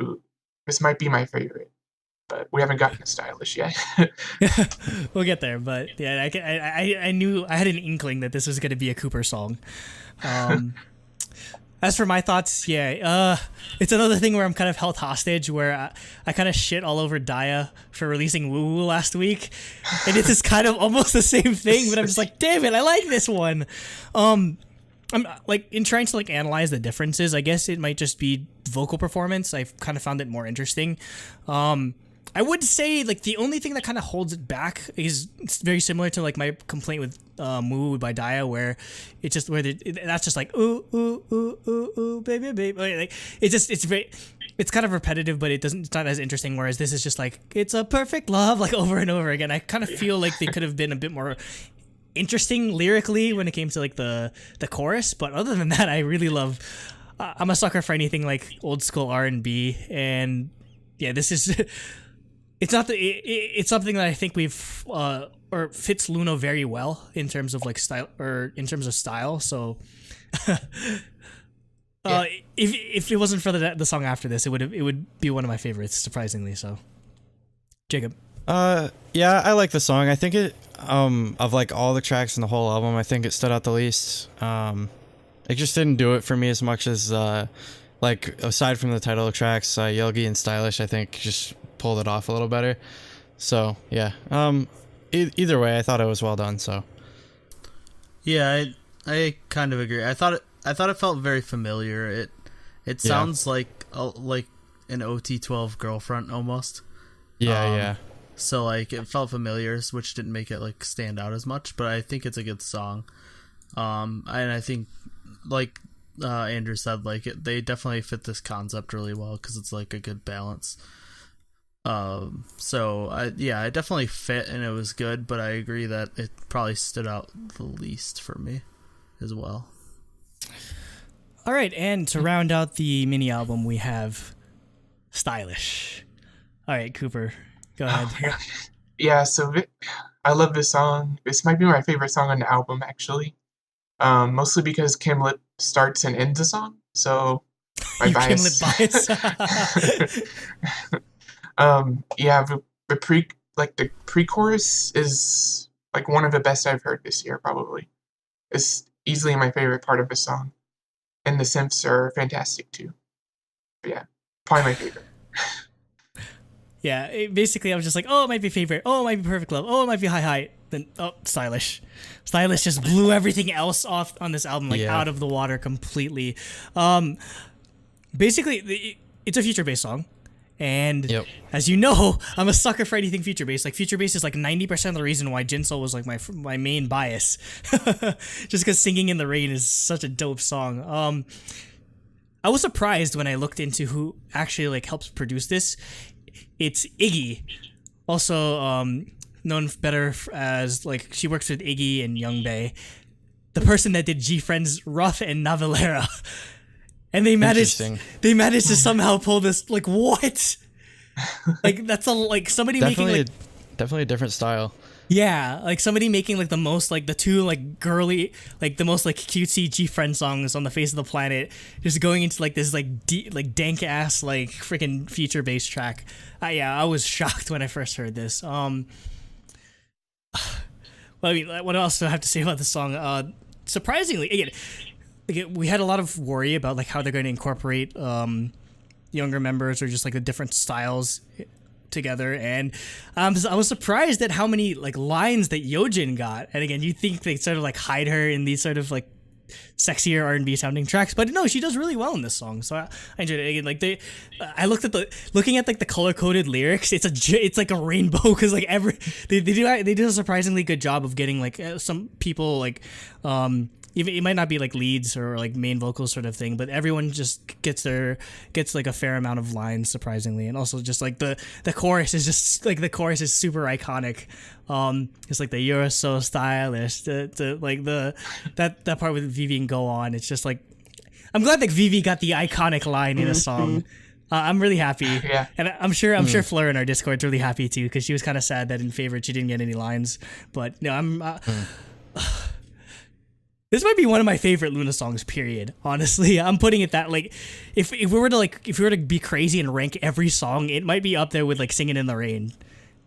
might be my favorite, but we haven't gotten to Stylish yet. We'll get there, but yeah, I knew I had an inkling that this was going to be a Cooper song. As for my thoughts, it's another thing where I'm kind of held hostage, where I kind of shit all over Daya for releasing Woo Woo last week, and it's just kind of almost the same thing, but I'm just like, damn it, I like this one. I'm like, in trying to like analyze the differences, I guess it might just be vocal performance. I've kind of found it more interesting. I would say like the only thing that kind of holds it back is it's very similar to like my complaint with Moo by Daya, where it's just where that's just like ooh ooh ooh ooh ooh baby baby, like it's kind of repetitive, but it's not as interesting. Whereas this is just like it's a perfect love, like over and over again. I kind of feel like they could have been a bit more interesting lyrically when it came to like the chorus, but other than that, I really love. I'm a sucker for anything like old school R&B, and yeah, this is. It's not it's something that I think we've or fits Loona very well in terms of like style or in terms of style. So, if it wasn't for the song after this, it would be one of my favorites, surprisingly. So, Jacob. Yeah, I like the song. I think it of like all the tracks in the whole album, I think it stood out the least. It just didn't do it for me as much as like aside from the title tracks, Yogi and Stylish, I think just pulled it off a little better. So yeah, either way, I thought it was well done. So yeah, I kind of agree. I thought it felt very familiar. It sounds like an OT12 girlfriend almost. Yeah. So like it felt familiar, which didn't make it like stand out as much. But I think it's a good song. And I think like Andrew said, like they definitely fit this concept really well because it's like a good balance. So I definitely fit and it was good, but I agree that it probably stood out the least for me as well. All right, and to round out the mini album, we have Stylish. All right, Cooper, go ahead. Yeah, so I love this song. This might be my favorite song on the album, actually. Mostly because Kim Lip starts and ends the song, so my bias. Kim Lip bias. The pre-chorus is like one of the best I've heard this year, probably. It's easily my favorite part of the song. And the synths are fantastic too. But yeah, probably my favorite. Yeah, basically I was just like, oh, it might be favorite. Oh, it might be perfect love. Oh, it might be high. Then, oh, Stylish. Stylish just blew everything else off on this album, like out of the water completely. Basically, it's a future-based song. And as you know, I'm a sucker for anything future-based. Like, future-based is like 90% of the reason why Jinsol was like my main bias. Just because Singing in the Rain is such a dope song. I was surprised when I looked into who actually like helps produce this. It's Iggy. Also, known better as like she works with Iggy and Young Bae. The person that did G-Friends, Ruff and Navalera. And they managed to somehow pull this, like, what? Like, that's somebody definitely making, like... Definitely a different style. Yeah, like, somebody making, like, the most, like, the two, like, girly, like, the most, like, cutesy G-Friend songs on the face of the planet, just going into, like, this, like, dank-ass, like, freaking feature-based track. I was shocked when I first heard this. Well, I mean, what else do I have to say about this song? Surprisingly, again... we had a lot of worry about like how they're going to incorporate younger members or just like the different styles together, and I was surprised at how many like lines that Yojin got. And again, you think they sort of like hide her in these sort of like sexier R&B sounding tracks, but no, she does really well in this song. So I enjoyed it. Again, like I looking at like the color coded lyrics. It's like a rainbow because like they do a surprisingly good job of getting like some people like even it might not be like leads or like main vocals sort of thing, but everyone just gets like a fair amount of lines surprisingly, and also just like the chorus is just like the chorus is super iconic. It's like the "You're so stylish," that part with Vivi and "Go On." It's just like I'm glad that Vivi got the iconic line in a song. I'm really happy. Yeah. And I'm sure Fleur in our Discord's really happy too, because she was kind of sad that in Favorite she didn't get any lines. But no, I'm. This might be one of my favorite Loona songs. Period. Honestly, I'm putting it that like, if we were to be crazy and rank every song, it might be up there with like Singing in the Rain.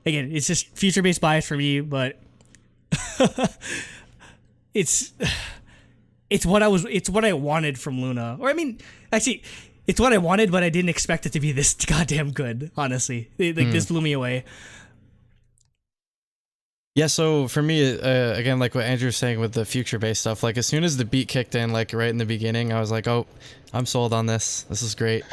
Again, it's just future based bias for me, but it's what I wanted from Loona. Or I mean, actually, it's what I wanted, but I didn't expect it to be this goddamn good. Honestly, this blew me away. Yeah, so for me, again, like what Andrew was saying with the future-based stuff, like as soon as the beat kicked in, like right in the beginning, I was like, oh, I'm sold on this. This is great.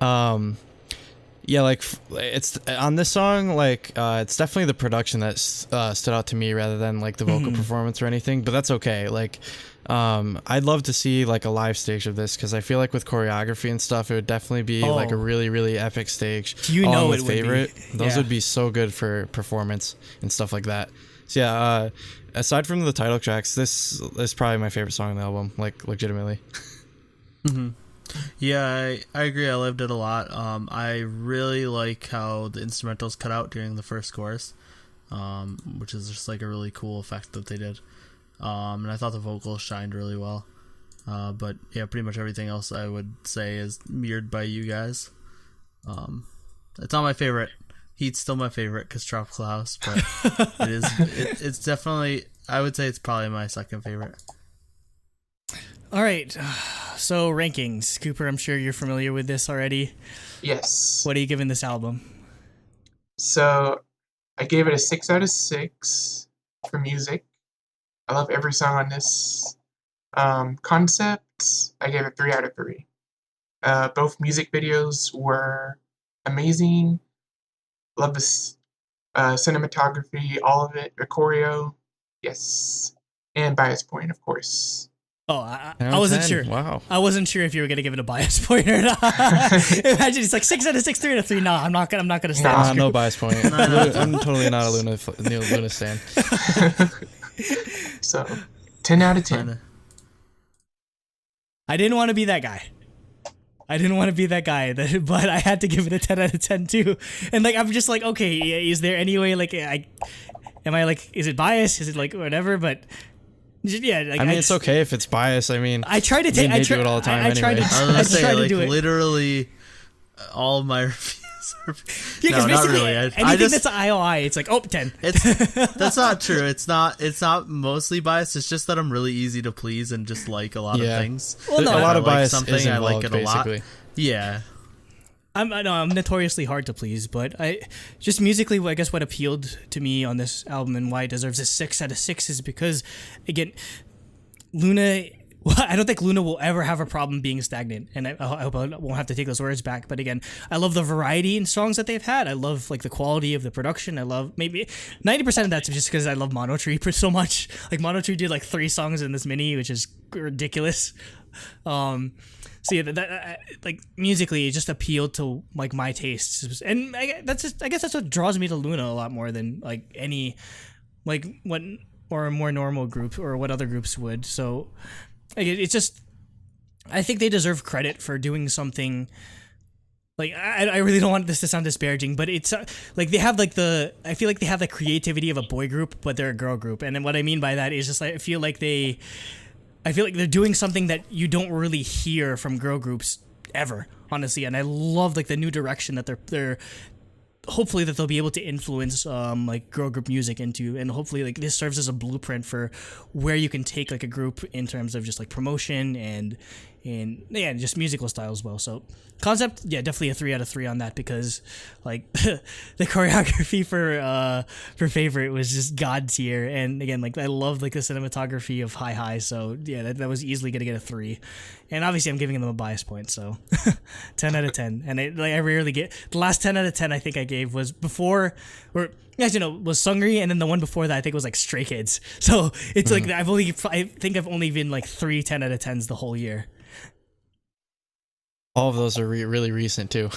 Yeah, like it's on this song, like it's definitely the production that stood out to me rather than like the vocal performance or anything, but that's okay. Like, I'd love to see like a live stage of this because I feel like with choreography and stuff, it would definitely be like a really, really epic stage. You know, with it Favorite, would be. those would be so good for performance and stuff like that. So yeah, aside from the title tracks, this is probably my favorite song on the album, like legitimately. Yeah, I agree. I loved it a lot. I really like how the instrumentals cut out during the first chorus, which is just like a really cool effect that they did. And I thought the vocals shined really well. But yeah, pretty much everything else I would say is mirrored by you guys. It's not my favorite. Heat's still my favorite because Tropical House, but it's definitely, I would say it's probably my second favorite. All right, so rankings. Cooper, I'm sure you're familiar with this already. Yes. What are you giving this album? So I gave it a 6 out of 6 for music. I love every song on this. Concept, I gave it 3 out of 3. Both music videos were amazing. Love the cinematography, all of it. The choreo, yes. And bias point, of course. Oh, I wasn't sure. Wow. I wasn't sure if you were gonna give it a bias point or not. Imagine it's like 6 out of 6, 3 out of 3. No, I'm not gonna stop. No bias point. I'm totally not a Loona stan. So, 10 out of 10. I didn't want to be that guy. But I had to give it a 10 out of 10 too. And like, I'm just like, okay, is there any way, like, is it biased? Is it like whatever? But yeah, like, I mean, it's okay if it's biased. I mean, I try to take. I do it all the time. I try anyway. to. I was gonna say, like, do it. literally, all of my reviews are. Yeah, because no, not basically really. anything that's IOI, it's like 10. That's not true. It's not mostly biased. It's just that I'm really easy to please and just like a lot of things. Well, no, If a lot I of like bias something, is I involved, like it a lot. basically. Yeah. I'm notoriously hard to please, but I just musically, I guess what appealed to me on this album and why it deserves a 6 out of 6 is because, again, Loona. I don't think Loona will ever have a problem being stagnant, and I hope I won't have to take those words back. But again, I love the variety in songs that they've had. I love like the quality of the production. I love maybe 90% of that's just because I love Monotree so much. Like Monotree did like 3 songs in this mini, which is ridiculous. So yeah, that like musically, it just appealed to like my tastes, and I guess that's what draws me to Loona a lot more than like any like what or a more normal group or what other groups would. So. It's just, I think they deserve credit for doing something. Like I really don't want this to sound disparaging, but it's like they have like I feel like they have the creativity of a boy group, but they're a girl group. And then what I mean by that is just like I feel like they're doing something that you don't really hear from girl groups ever, honestly. And I love like the new direction that they're hopefully that they'll be able to influence like girl group music into, and hopefully like this serves as a blueprint for where you can take like a group in terms of just like promotion and yeah, just musical style as well. So concept, yeah, definitely a 3 out of 3 on that, because like the choreography for Favorite was just god tier, and again like I love like the cinematography of High. So yeah, that was easily gonna get a 3, and obviously I'm giving them a bias point, so 10 out of 10. And I rarely get the last 10 out of 10 I think I gave was before, or yes, was Sungri, and then the one before that I think was like Stray Kids. So it's like I think I've only been like 3 10 out of 10s the whole year. All of those are really recent too.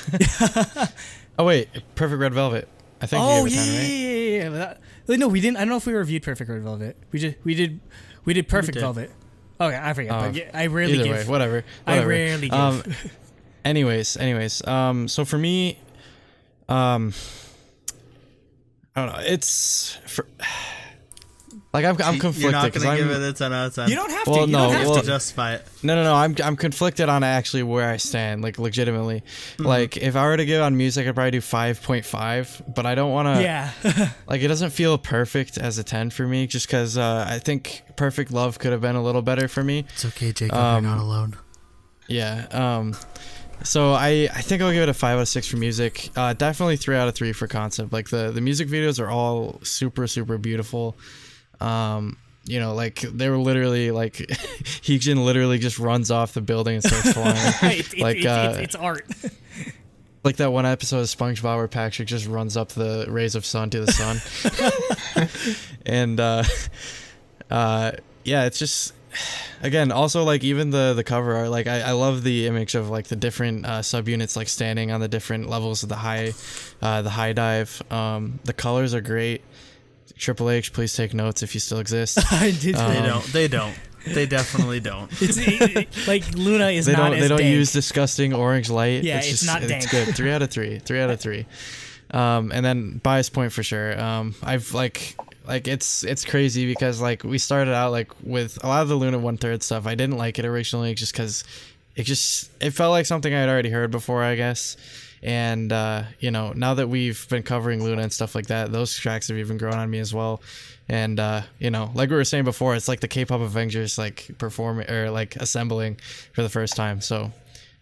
Oh wait, Perfect Red Velvet. I think. Oh you gave it 10, right? Yeah. No, we didn't. I don't know if we reviewed Perfect Red Velvet. We did Perfect Velvet. Okay, I forget. But yeah, I rarely Either give. way, whatever. I rarely give. anyways, so for me, I don't know. It's for, like I'm conflicted. You're not because gonna give it a 10 out of 10. You don't have to. Well, You don't no, have well, to. Justify it. No. I'm conflicted on actually where I stand, like legitimately. Like if I were to give on music, I'd probably do 5.5, but I don't want to. Yeah. Like it doesn't feel perfect as a 10 for me, just because I think Perfect Love could have been a little better for me. It's okay, Jacob. You're not alone. Yeah. So I think I'll give it a 5 out of 6 for music. Definitely 3 out of 3 for concept. Like the music videos are all super beautiful. You know, like they were literally like Heejin literally just runs off the building and starts flying. It's art. Like that one episode of SpongeBob where Patrick just runs up the rays of sun to the sun. And yeah, it's just, again, also like even the cover art, like I love the image of like the different subunits like standing on the different levels of the high dive. The colors are great. Triple H, please take notes if you still exist. They don't. They definitely don't. It's like Loona is not as They don't dank. use disgusting orange light. Yeah, it's it's just, not dank. It's good. 3 out of 3. 3 out of 3. And then bias point for sure. I've like it's crazy because like we started out like with a lot of the Loona 1/3 stuff. I didn't like it originally just because it felt like something I had already heard before, I guess. And you know, now that we've been covering Loona and stuff like that, those tracks have even grown on me as well. And you know, like we were saying before, it's like the K-pop Avengers like performing or like assembling for the first time. So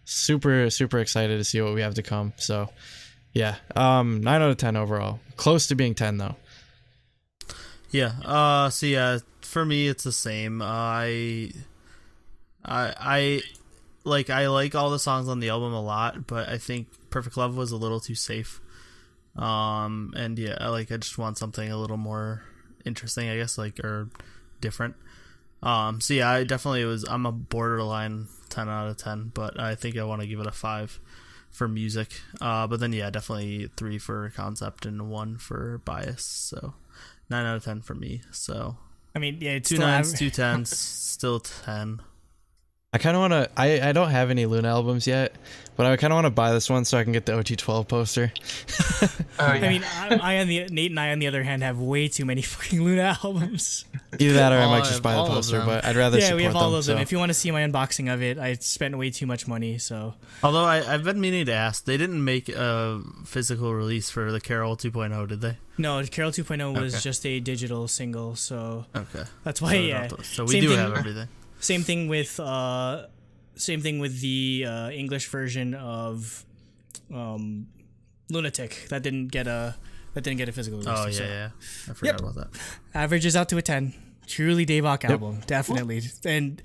super excited to see what we have to come. So yeah, 9 out of 10 overall. Close to being 10 though. Yeah. So yeah, for me it's the same. I like all the songs on the album a lot, but I think Perfect Love was a little too safe. And yeah, I just want something a little more interesting, I guess, like, or different. So yeah, I'm a borderline 10 out of 10, but I think I want to give it a 5 for music. But then yeah, definitely 3 for concept and 1 for bias. So 9 out of 10 for me. So I mean, yeah, it's 2 still 9s, 2 10s, still 10. I kind of want to. I don't have any Loona albums yet, but I kind of want to buy this one so I can get the OT12 poster. Yeah. I mean, Nate and I, on the other hand, have way too many fucking Loona albums. Either that or I Oh, might I just have buy the all of poster, them. but I'd rather Yeah, support we have all of them. so. If you want to see my unboxing of it, I spent way too much money. So Although I've been meaning to ask, they didn't make a physical release for the Carol 2.0, did they? no, Carol 2.0 was Okay. just a digital single. So Okay. that's why. Yeah. So we Same do thing- have everything. Same thing with the English version of Lunatic that didn't get a physical release. Oh, so. yeah. I forgot about that. Averages out to a 10. Truly Daebak album, definitely. And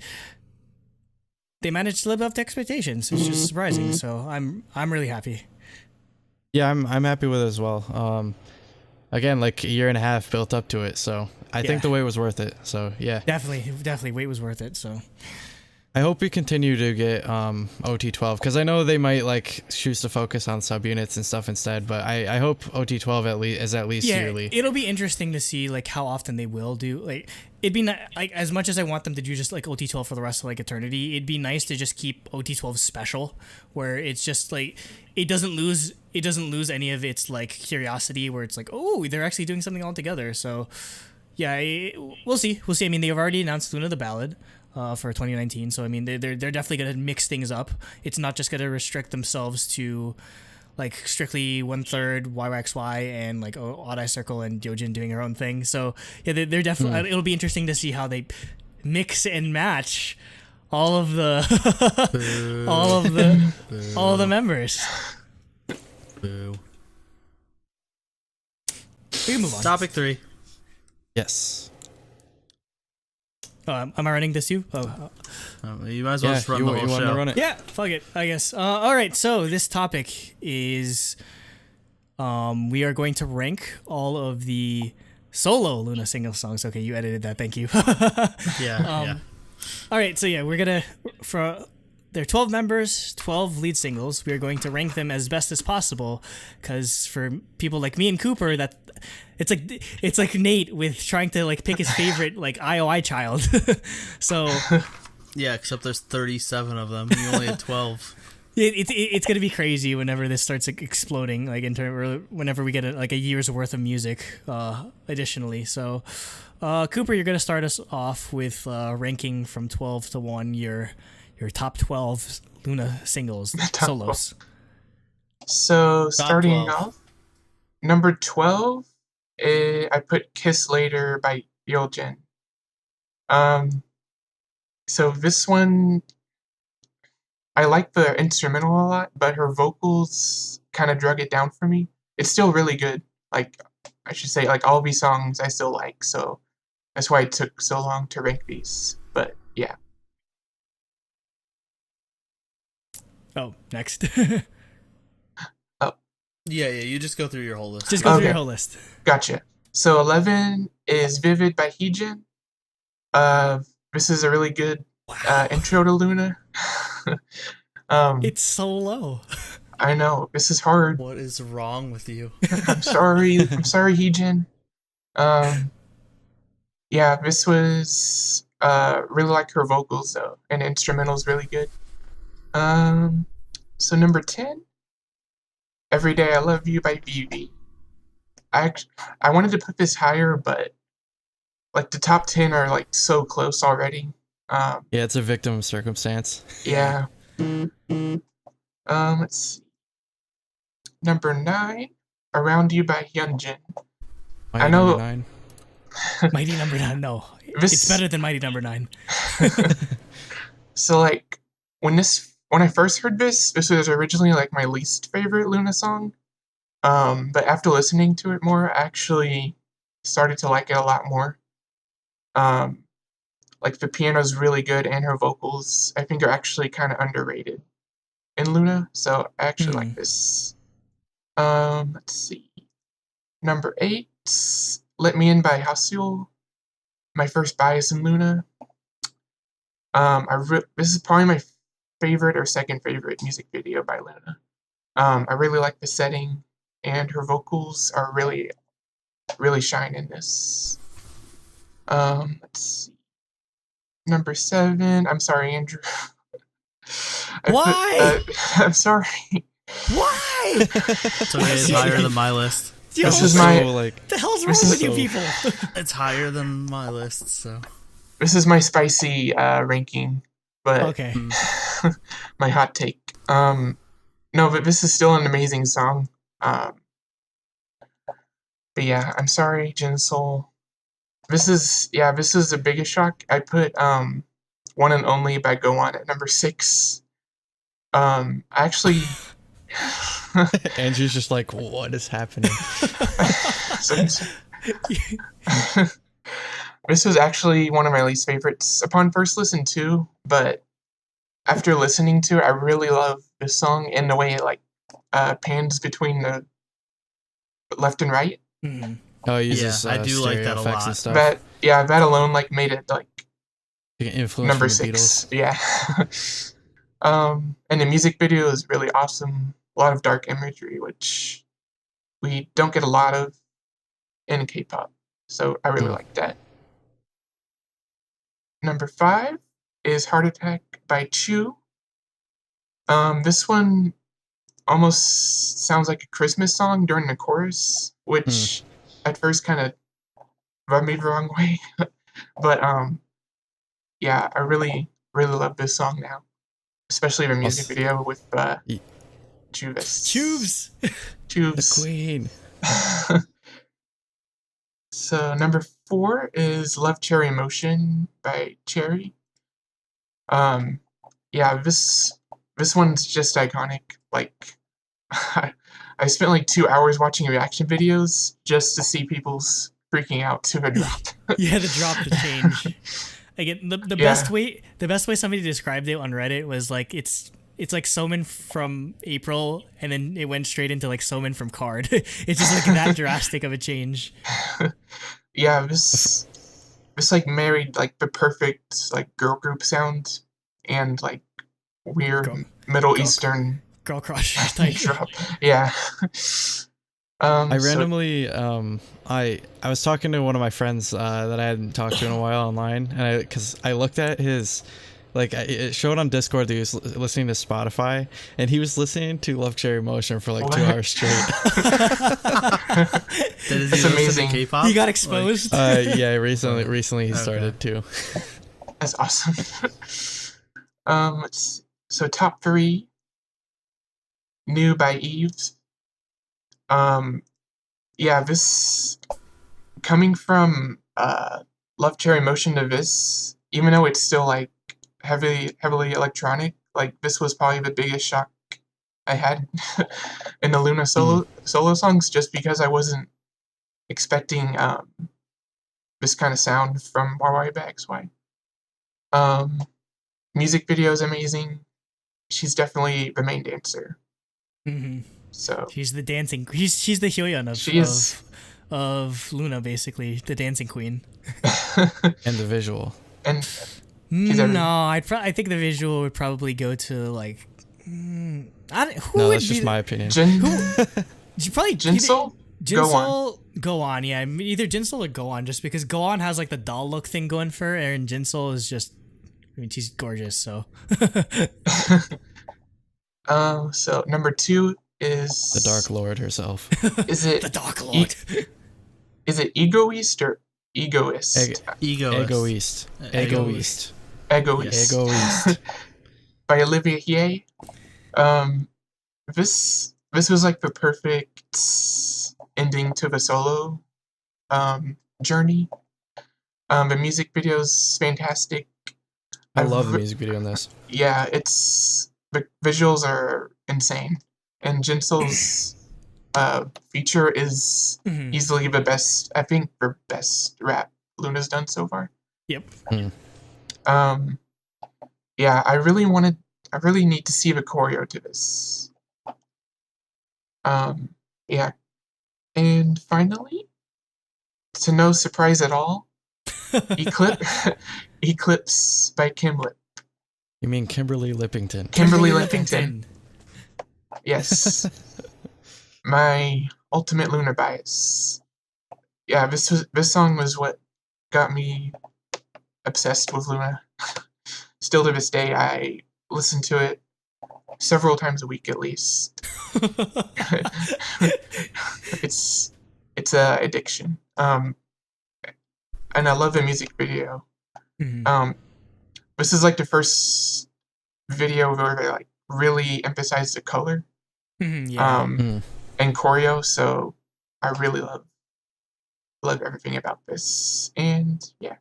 they managed to live up to expectations. It's just surprising. So I'm really happy. Yeah, I'm happy with it as well. Again, like a year and a half built up to it, so I think the wait was worth it. So yeah, Definitely, wait was worth it. So I hope we continue to get OT12 because I know they might like choose to focus on subunits and stuff instead, but I hope OT12 is at least yearly. It'll be interesting to see like how often they will do like. It'd be like as much as I want them to do just like OT12 for the rest of like eternity. It'd be nice to just keep OT12 special, where it's just like it doesn't lose any of its like curiosity. Where it's like, oh, they're actually doing something all together. So yeah, we'll see. I mean, they've already announced Loona the Ballad for 2019. So I mean, they're definitely gonna mix things up. It's not just gonna restrict themselves to like strictly 1/3 YYXY and like Odd Eye Circle and Yojin doing their own thing. So yeah, they're definitely. It'll be interesting to see how they mix and match all of the all of the members. Boo. We can move on. Topic 3. Yes. Am I running this too? Oh. You might as well just run the whole want show. to run it? Yeah, fuck it, I guess. All right, so this topic is we are going to rank all of the solo Loona single songs. Okay, you edited that. Thank you. Yeah. All right, so yeah, we're going to there are 12 members, 12 lead singles. We are going to rank them as best as possible cuz for people like me and Cooper that it's like Nate with trying to like pick his favorite like IOI child. So Yeah, except there's 37 of them. You only had 12. It's gonna be crazy whenever this starts like, exploding, like whenever we get a year's worth of music. Additionally, so Cooper, you're gonna start us off with ranking from 12 to 1 your top 12 Loona singles solos. So starting 12. off, number 12, I put "Kiss Later" by Yeoljin. So this one, I like the instrumental a lot, but her vocals kind of drug it down for me. It's still really good. Like, I should say, like, all these songs I still like, so that's why it took so long to rank these. But, yeah. Oh, next. Yeah, you just go through your whole list. Just go through Okay. your whole list. Gotcha. So 11 is "Vivid" by Heejin. This is a really good intro to Loona. It's so low. I know, this is hard. What is wrong with you? I'm sorry. I'm sorry, Heejin. Yeah, this was really like her vocals though, and the instrumental's really good. So number 10, "Every Day I Love You" by BB. I wanted to put this higher, but like the top 10 are like so close already. Yeah, it's a victim of circumstance. Yeah. Let's see. Number 9, "Around You" by Hyunjin. Mighty know- Number 9. Mighty Number 9. No, This- it's better than Mighty Number 9. So like when I first heard this was originally like my least favorite Loona song. But after listening to it more, I actually started to like it a lot more. Like the piano's really good and her vocals I think are actually kind of underrated in Loona, so I actually like this. Let's see. Number 8, "Let Me In" by Haseul. My first bias in Loona. This is probably my favorite or second favorite music video by Loona. I really like the setting, and her vocals are really, really shine in this. Let's see. Number 7, I'm sorry, Andrew. Why? I'm sorry. Why? It's okay, it's higher than my list. Yo, This is So, my like, the hell's wrong this is with you so- people? It's higher than my list, so. this is my spicy ranking, but Okay. my hot take. No, but this is still an amazing song. But yeah, I'm sorry, Jinsoul. This is the biggest shock. I put "One and Only" by Go On at number 6. Actually, Andrew's just like, what is happening? this was actually one of my least favorites upon first listen too, but after listening to it, I really love this song and the way it like pans between the left and right. Mhm. Oh, he uses Yeah, I do like stereo that a effects lot. and stuff. That alone like made it like Influence number from the 6. Beatles. Yeah. And the music video is really awesome. A lot of dark imagery, which we don't get a lot of in K-pop. So I really like that. Number 5 is "Heart Attack" by Chu. This one almost sounds like a Christmas song during the chorus, which at first kind of rubbed me the wrong way. But yeah, I really, really love this song now, especially the music video with Juvis. Tubes. The Juves. Queen. So number 4 is "Love Cherry Emotion" by Cherry. Yeah, this one's just iconic. Like, I spent like 2 hours watching reaction videos just to see people's freaking out to a drop. Yeah, the drop, the change. Again, the best way somebody described it on Reddit was like it's like Somin from April, and then it went straight into like Somin from Card. It's just like that drastic of a change. Yeah, this like married like the perfect like girl group sound and like weird Girl- Middle girl- Eastern Girl crush type. drop. Yeah. I randomly, I was talking to one of my friends that I hadn't talked to in a while online, and because I looked at his Like it showed on Discord that he was listening to Spotify, and he was listening to Love Cherry Motion for like 2 hours straight. That's amazing. K-pop? He got exposed. Yeah, recently he started too. That's awesome. So top 3, New by Eve. Yeah, this coming from Love Cherry Motion to this, even though it's still like heavily electronic, like this was probably the biggest shock I had in the Loona solo songs, just because I wasn't expecting this kind of sound from YYBXY. Music video is amazing. She's definitely the main dancer. Mm-hmm. So she's the dancing. She's the Hyoyeon of Loona, basically the dancing queen. And the visual. And no, I think the visual would probably go to like. No, that's just my opinion. Probably Jinsol. Go on, yeah. Either Jinsol or Go on, just because Go on has like the doll look thing going for her, and Jinsol is just, I mean, she's gorgeous, so. So number 2 is the Dark Lord herself. Is it the Dark Lord? Is it Egoist or Egoist? Egoist. Egoist. By Olivia Hye. This was like the perfect ending to the solo journey. The music video is fantastic. I love the music video in this. Yeah, the visuals are insane, and Jinsol's feature is easily the best. I think the best rap Loona's done so far. Yep. Yeah, I really need to see the choreo to this. Yeah, and finally, to no surprise at all, Eclipse by Kim Lip. You mean Kimberly Lippington? Kimberly Lippington. Yes. My ultimate Loona bias. Yeah, this song was what got me obsessed with Loona. Still to this day, I listen to it several times a week at least. It's a addiction. And I love the music video. This is like the first video where they like really emphasize the color. And choreo, so I really love everything about this. And yeah.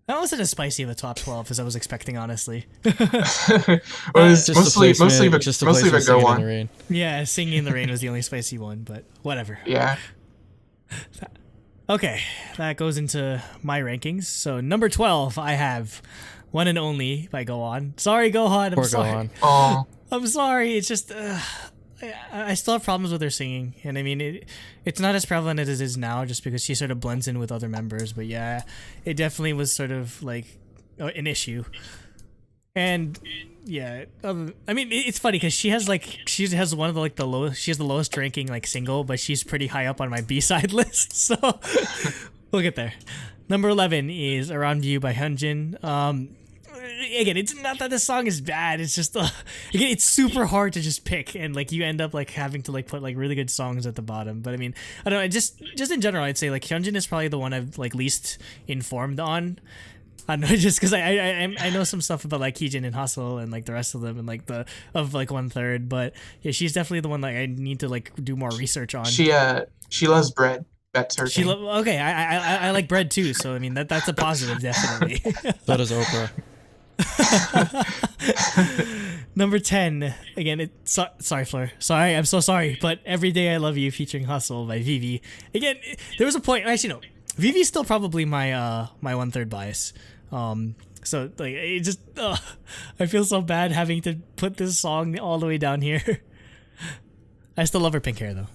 That wasn't as spicy of a top 12 as I was expecting, honestly. It was mostly the Go On. Yeah, Singing in the Rain was the only spicy one, but whatever. Yeah. Okay, that goes into my rankings. So number 12, I have One and Only by Go On. Sorry, Go On. I'm sorry. Oh. I'm sorry. It's just I still have problems with her singing, and I mean it's not as prevalent as it is now, just because she sort of blends in with other members. But yeah, it definitely was sort of like an issue. And yeah, I mean it's funny because she has one of the like the lowest. She has the lowest ranking like single, but she's pretty high up on my B-side list. So we'll get there. Number 11 is Around You by Hyunjin. Again, it's not that the song is bad. It's just again, it's super hard to just pick, and like you end up like having to like put like really good songs at the bottom. But I mean, I don't know. Just in general, I'd say like Hyunjin is probably the one I've like least informed on. I don't know, just because I know some stuff about like Heejin and Hustle and like the rest of them and like of 1/3. But yeah, she's definitely the one like I need to like do more research on. She loves bread. That's her thing. Okay, I like bread too. So I mean that's a positive, definitely. So does Oprah. Number 10, again, sorry Fleur, sorry, I'm so sorry, but Every Day I Love You featuring Hustle by Vivi. Again, there was a point, actually no, Vivi's still probably my my 1/3 bias. So like it just I feel so bad having to put this song all the way down here. I still love her pink hair though.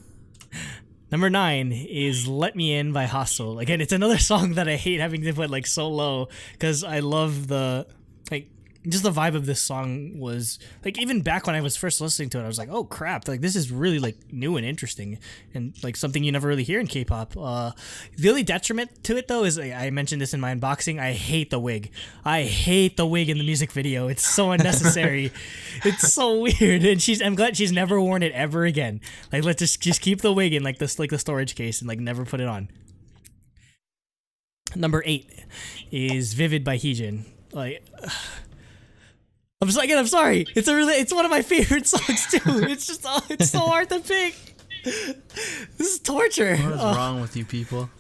Number 9 is Let Me In by Hustle. Again, it's another song that I hate having to put like so low, because I love the like just the vibe of this song was like, even back when I was first listening to it, I was like, oh crap, like this is really like new and interesting and like something you never really hear in K-pop. The only detriment to it though is, I mentioned this in my unboxing, I hate the wig. I hate the wig in the music video. It's so unnecessary. It's so weird, and I'm glad she's never worn it ever again. Like, let's just keep the wig in like this, like the storage case, and like never put it on. Number 8 is Vivid by Heejin. Like, I'm sorry. It's one of my favorite songs too. It's just, it's so hard to pick. This is torture. What is wrong with you people?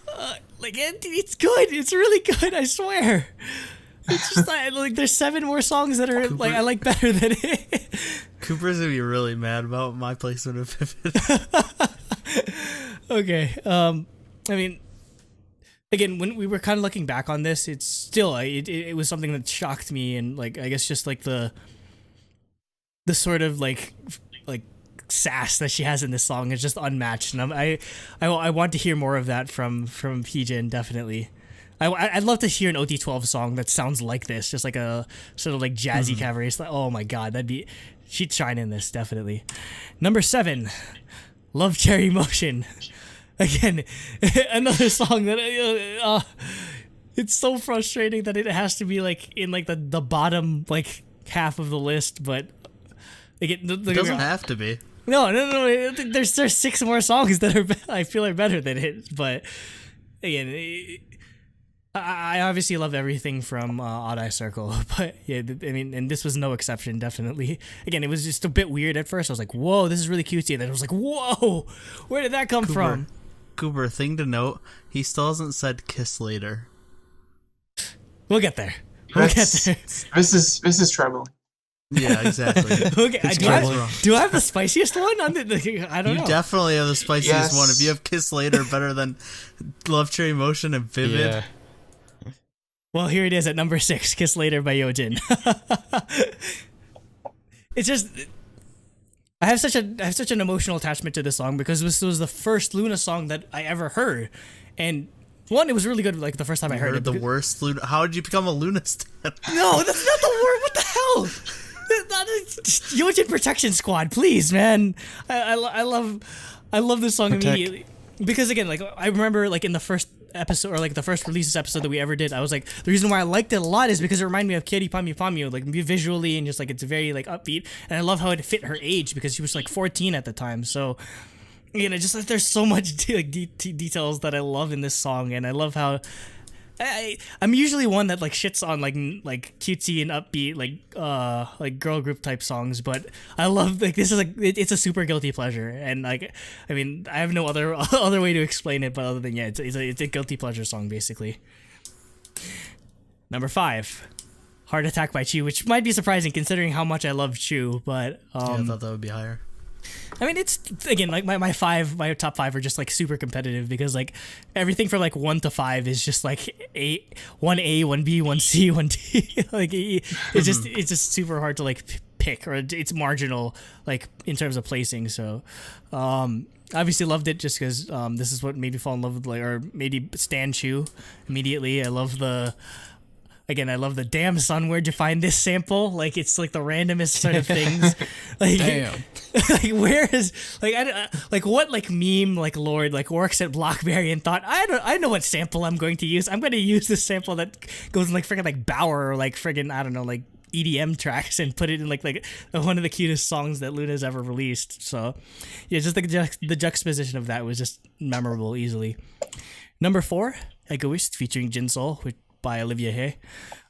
Like, it's good. It's really good. I swear. It's just like there's 7 more songs that are like I like better than it. Cooper's gonna be really mad about my placement of Vivid. Okay. I mean, again, when we were kind of looking back on this, it's still it was something that shocked me, and like I guess just like the sort of like sass that she has in this song is just unmatched, and I want to hear more of that from Heejin, definitely. I'd love to hear an OT12 song that sounds like this, just like a sort of like jazzy cabaret. Like, oh my god, she'd shine in this, definitely. Number 7, Love Cherry Motion. Again, another song that it's so frustrating that it has to be like in like the bottom like half of the list, but again, It doesn't have to be. No. There's 6 more songs that I feel are better than it, but again, I obviously love everything from Odd Eye Circle, but yeah, I mean, and this was no exception, definitely. Again, it was just a bit weird at first. I was like, whoa, this is really cutesy, and then I was like, whoa, where did that come from? Cooper, thing to note, he still hasn't said Kiss Later. We'll get there. This is troubling. Yeah, exactly. Okay, do I have the spiciest one? I don't know. You definitely have the spiciest one. If you have Kiss Later better than Love Cherry Motion and Vivid. Yeah. Well, here it is at number 6, Kiss Later by Yeojin. It's just, I have such an emotional attachment to this song because this was the first Loona song that I ever heard, and one, it was really good. Like the first time I heard it. The worst Loona. How did you become a Loona stan? No, that's not the word. What the hell? Yeojin Protection Squad, please, man. I love this song immediately because again, like I remember, like in the first episode or like the first releases episode that we ever did, I was like, the reason why I liked it a lot is because it reminded me of Kyary Pamyu Pamyu, like visually and just like it's very like upbeat, and I love how it fit her age because she was like 14 at the time. So you know, just like there's so much details that I love in this song, and I love how I'm usually one that like shits on like cutesy and upbeat like girl group type songs, but I love like this is like it's a super guilty pleasure, and like I mean I have no other way to explain it, but other than it's a guilty pleasure song basically. Number 5, Heart Attack by Chu, which might be surprising considering how much I love Chu, but yeah, I thought that would be higher. I mean, it's again like my top 5 are just like super competitive because like everything from like 1 to 5 is just like 1A, 1B, 1C, 1D. Like it's just super hard to like pick, or it's marginal like in terms of placing. So obviously loved it just because this is what made me fall in love with like, or made me stan Chu immediately. I love the damn son, where'd you find this sample? Like it's like the randomest sort of things. Like Damn. Like where is like like what like meme like lord like works at BlackBerry and thought I know what sample I'm going to use. I'm going to use this sample that goes in like freaking like Bauer or like friggin' I don't know like EDM tracks and put it in like one of the cutest songs that Loona's ever released. So yeah, just like the juxtaposition of that was just memorable easily. Number 4, Egoist featuring Jinsol by Olivia Hay.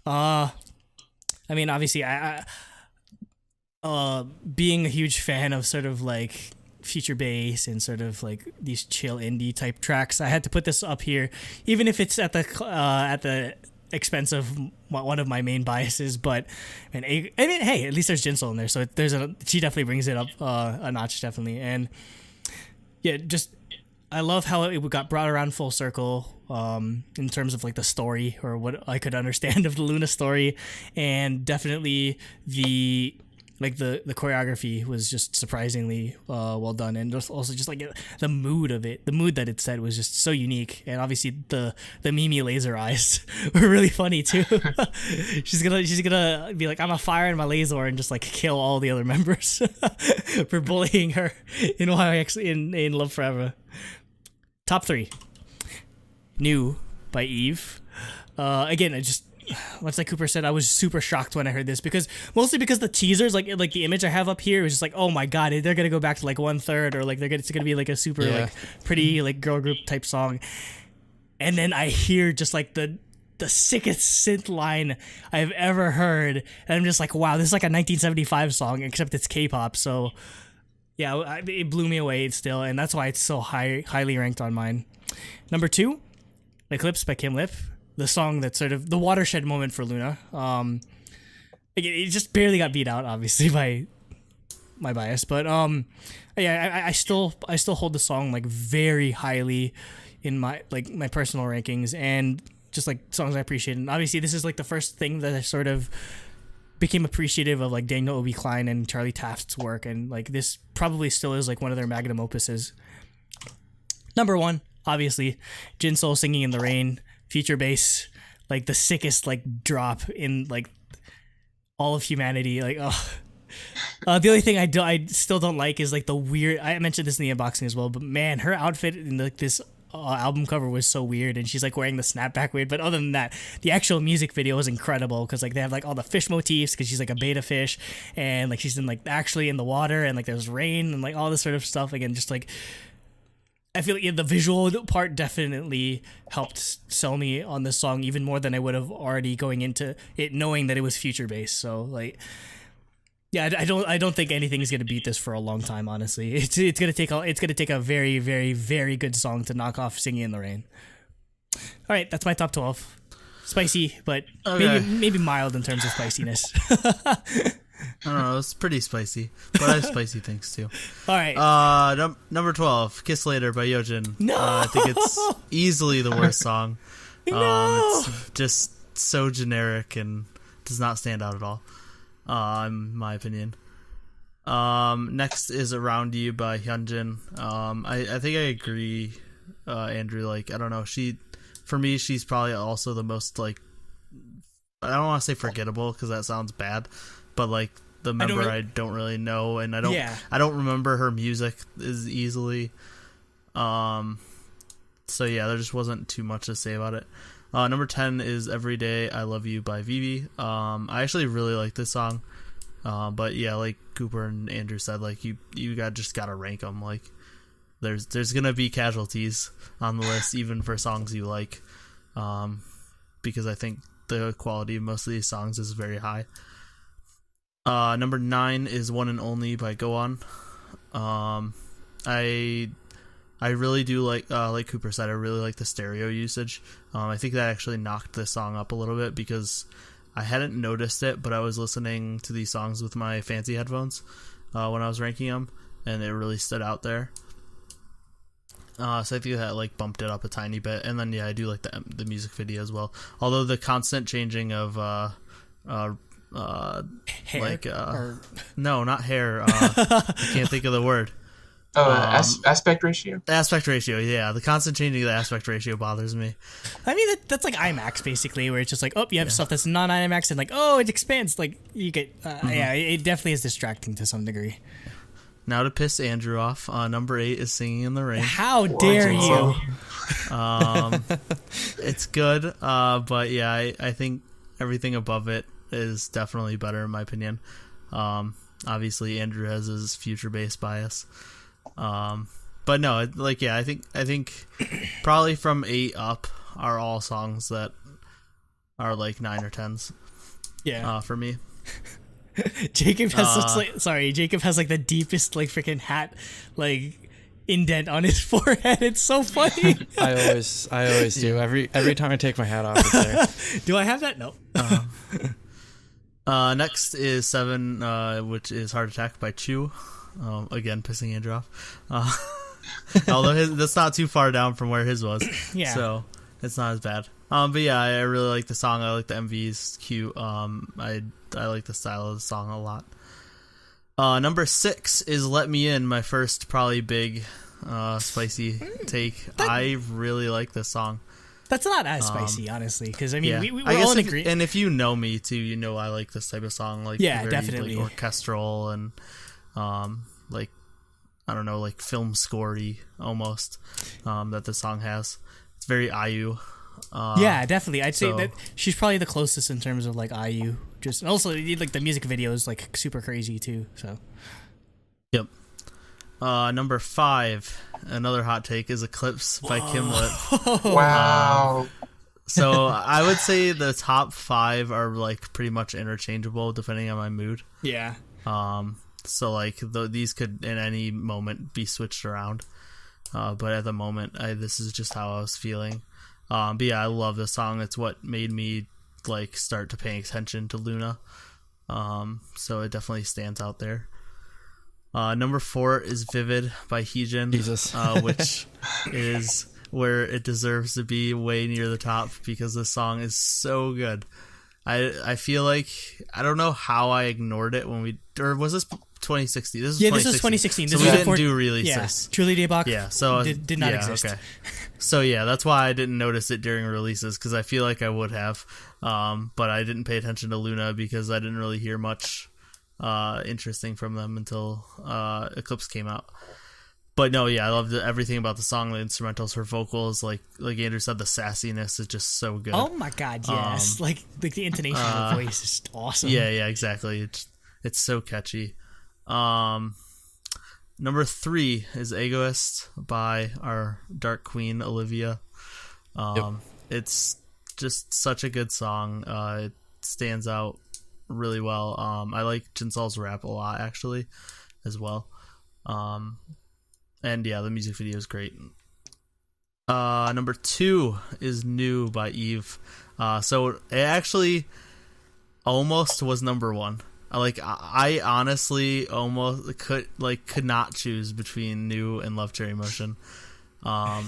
I mean, obviously, I being a huge fan of sort of like future bass and sort of like these chill indie type tracks, I had to put this up here, even if it's at the expense of one of my main biases. But I mean, hey, at least there's Jinsol in there, so she definitely brings it up a notch, definitely. And yeah, just I love how it got brought around full circle in terms of like the story, or what I could understand of the Loona story, and definitely the like the choreography was just surprisingly well done, and also just like the mood of it, the mood that it set was just so unique. And obviously the Mimi laser eyes were really funny too. she's gonna be like, I'm a fire in my laser, and just like kill all the other members for bullying her in in Love Forever. Top 3. New by Eve. Again, much like Cooper said, I was super shocked when I heard this, mostly because the teasers, like the image I have up here, was just like, oh my god, they're gonna go back to like 1/3, or like it's gonna be like a super like pretty like girl group type song, and then I hear just like the sickest synth line I've ever heard, and I'm just like, wow, this is like a 1975 song, except it's K-pop. So yeah, it blew me away still, and that's why it's so highly ranked on mine. Number 2, Eclipse by Kim Lip. The song that's sort of the watershed moment for Loona. It just barely got beat out, obviously, by my bias, but yeah, I still hold the song like very highly in my personal rankings, and just like songs I appreciate. And obviously, this is like the first thing that I sort of became appreciative of, like Daniel Obi Klein and Charlie Taft's work, and like this probably still is like one of their magnum opuses. Number 1, obviously, Jin Soul Singing in the Rain. Future bass, like the sickest like drop in like all of humanity. Like, the only thing I still don't like is like the weird. I mentioned this in the unboxing as well, but man, her outfit in like this album cover was so weird, and she's like wearing the snapback wig. But other than that, the actual music video was incredible, because like they have like all the fish motifs, because she's like a beta fish, and like she's in like actually in the water, and like there's rain and like all this sort of stuff. Again, just like, I feel like the visual part definitely helped sell me on this song even more than I would have already going into it, knowing that it was future based. So like, yeah, I don't think anything's gonna beat this for a long time. Honestly, it's gonna take a very, very, very good song to knock off Singing in the Rain. All right, that's my top 12. Spicy, but maybe mild in terms of spiciness. I don't know, it's pretty spicy, but I have spicy things too. All right. Number 12, Kiss Later by Yojin. No! I think it's easily the worst song. No! It's just so generic and does not stand out at all, in my opinion. Next is Around You by Hyunjin. I think I agree, Andrew. Like, I don't know, for me, she's probably also the most, like, I don't want to say forgettable, because that sounds bad, but like the member I don't really know, and I don't remember her music as easily. So yeah, there just wasn't too much to say about it. Number 10 is Every Day I Love You by Vivi. I actually really like this song, but yeah, like Cooper and Andrew said, like you just gotta rank them. Like there's gonna be casualties on the list, even for songs you like, because I think the quality of most of these songs is very high. Number 9 is One and Only by Go On. I really do like Cooper said, I really like the stereo usage. I think that actually knocked this song up a little bit, because I hadn't noticed it, but I was listening to these songs with my fancy headphones when I was ranking them, and it really stood out there. So I think that like bumped it up a tiny bit. And then yeah, I do like the music video as well. Although the constant changing of hair, like no, not hair. I can't think of the word. Aspect ratio. Aspect ratio, yeah. The constant changing of the aspect ratio bothers me. I mean, that's like IMAX basically, where it's just like, oh, you have stuff that's non-IMAX, and like, oh, it expands. Like you get, yeah, it definitely is distracting to some degree. Now to piss Andrew off, number 8 is Singing in the Rain. How dare you? It's good, but yeah, I think everything above it is definitely better in my opinion. Obviously Andrew has his future based bias, but no, like yeah, I think probably from 8 up are all songs that are like 9 or 10s. Yeah, for me. Jacob has Jacob has like the deepest like freaking hat like indent on his forehead. It's so funny. I always do. Every time I take my hat off, it's there. Do I have that? No. Next is 7, which is Heart Attack by Chu. Again, pissing Andrew off. Although that's not too far down from where his was. Yeah. So it's not as bad. But yeah, I really like the song. I like the MVs. Cute. I like the style of the song a lot. Number 6 is Let Me In, my first probably big spicy take. I really like this song. That's not as spicy, honestly, because I mean, Yeah. we're I guess all in agreement. and if you know me too, you know I like this type of song, like Yeah, very, definitely. like, orchestral and like I don't know, like film scorey almost that the song has. It's very IU. Yeah, definitely. I'd say so- that she's probably the closest in terms of like IU. Just and also like the music video is like super crazy too. So Yep. Number 5, another hot take, is Eclipse by Kim Lip. Wow. So I would say the top 5 are like pretty much interchangeable depending on my mood. yeah, So like these could in any moment be switched around. But at the moment, this is just how I was feeling. But yeah, I love this song. It's what made me like start to pay attention to Loona. So it definitely stands out there. Number 4 is Vivid by Heejin, Jesus. which is where it deserves to be, way near the top, because this song is so good. I feel like, I don't know how I ignored it when we, or was this 2016? This is 2016. This was 2016. So This we was didn't before- do releases. Yeah, Truly Daebak. Yeah, so did not yeah, exist. Okay. So yeah, that's why I didn't notice it during releases, because I feel like I would have, but I didn't pay attention to Loona because I didn't really hear much interesting from them until Eclipse came out. But no, yeah, I loved everything about the song, the instrumentals, her vocals, like Andrew said, the sassiness is just so good. Oh my god, yes! like the intonation of the voice is awesome. Yeah, exactly. It's so catchy. Number 3 is Egoist by our Dark Queen Olivia. It's just such a good song. It stands out really well. I like Jinsol's rap a lot, actually, as well. And yeah, the music video is great. Number 2 is New by Eve. So it actually almost was number 1. I honestly almost could not choose between New and Love Cherry Motion.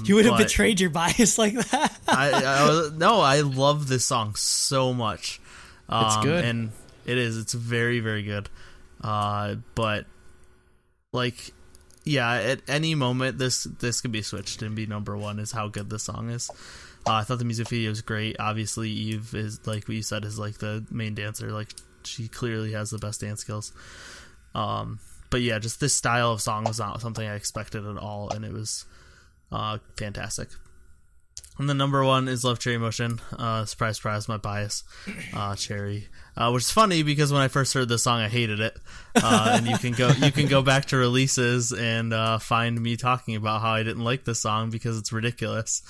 You would have betrayed your bias like that. I love this song so much. It's good, and it's very, very good. But like, yeah, at any moment this could be switched and be number 1, is how good this song is. I thought the music video is great. Obviously, Eve is, like what you said, is like the main dancer. Like, she clearly has the best dance skills. But yeah, just this style of song was not something I expected at all, and it was fantastic. And the number 1 is Love Cherry Motion. Surprise, surprise, my bias. Cherry. Which is funny because when I first heard this song, I hated it. And you can go back to releases and find me talking about how I didn't like this song because it's ridiculous.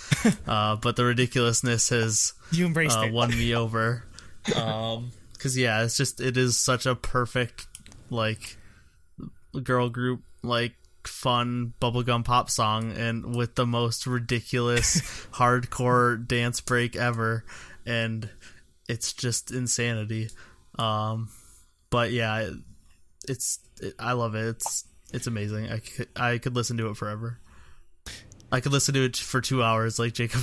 But the ridiculousness has You embraced it. won me over. Because yeah, it is such a perfect like girl group, like fun bubblegum pop song, and with the most ridiculous hardcore dance break ever, and it's just insanity. But yeah, I love it. It's amazing. I could listen to it forever. I could listen to it for 2 hours, like Jacob.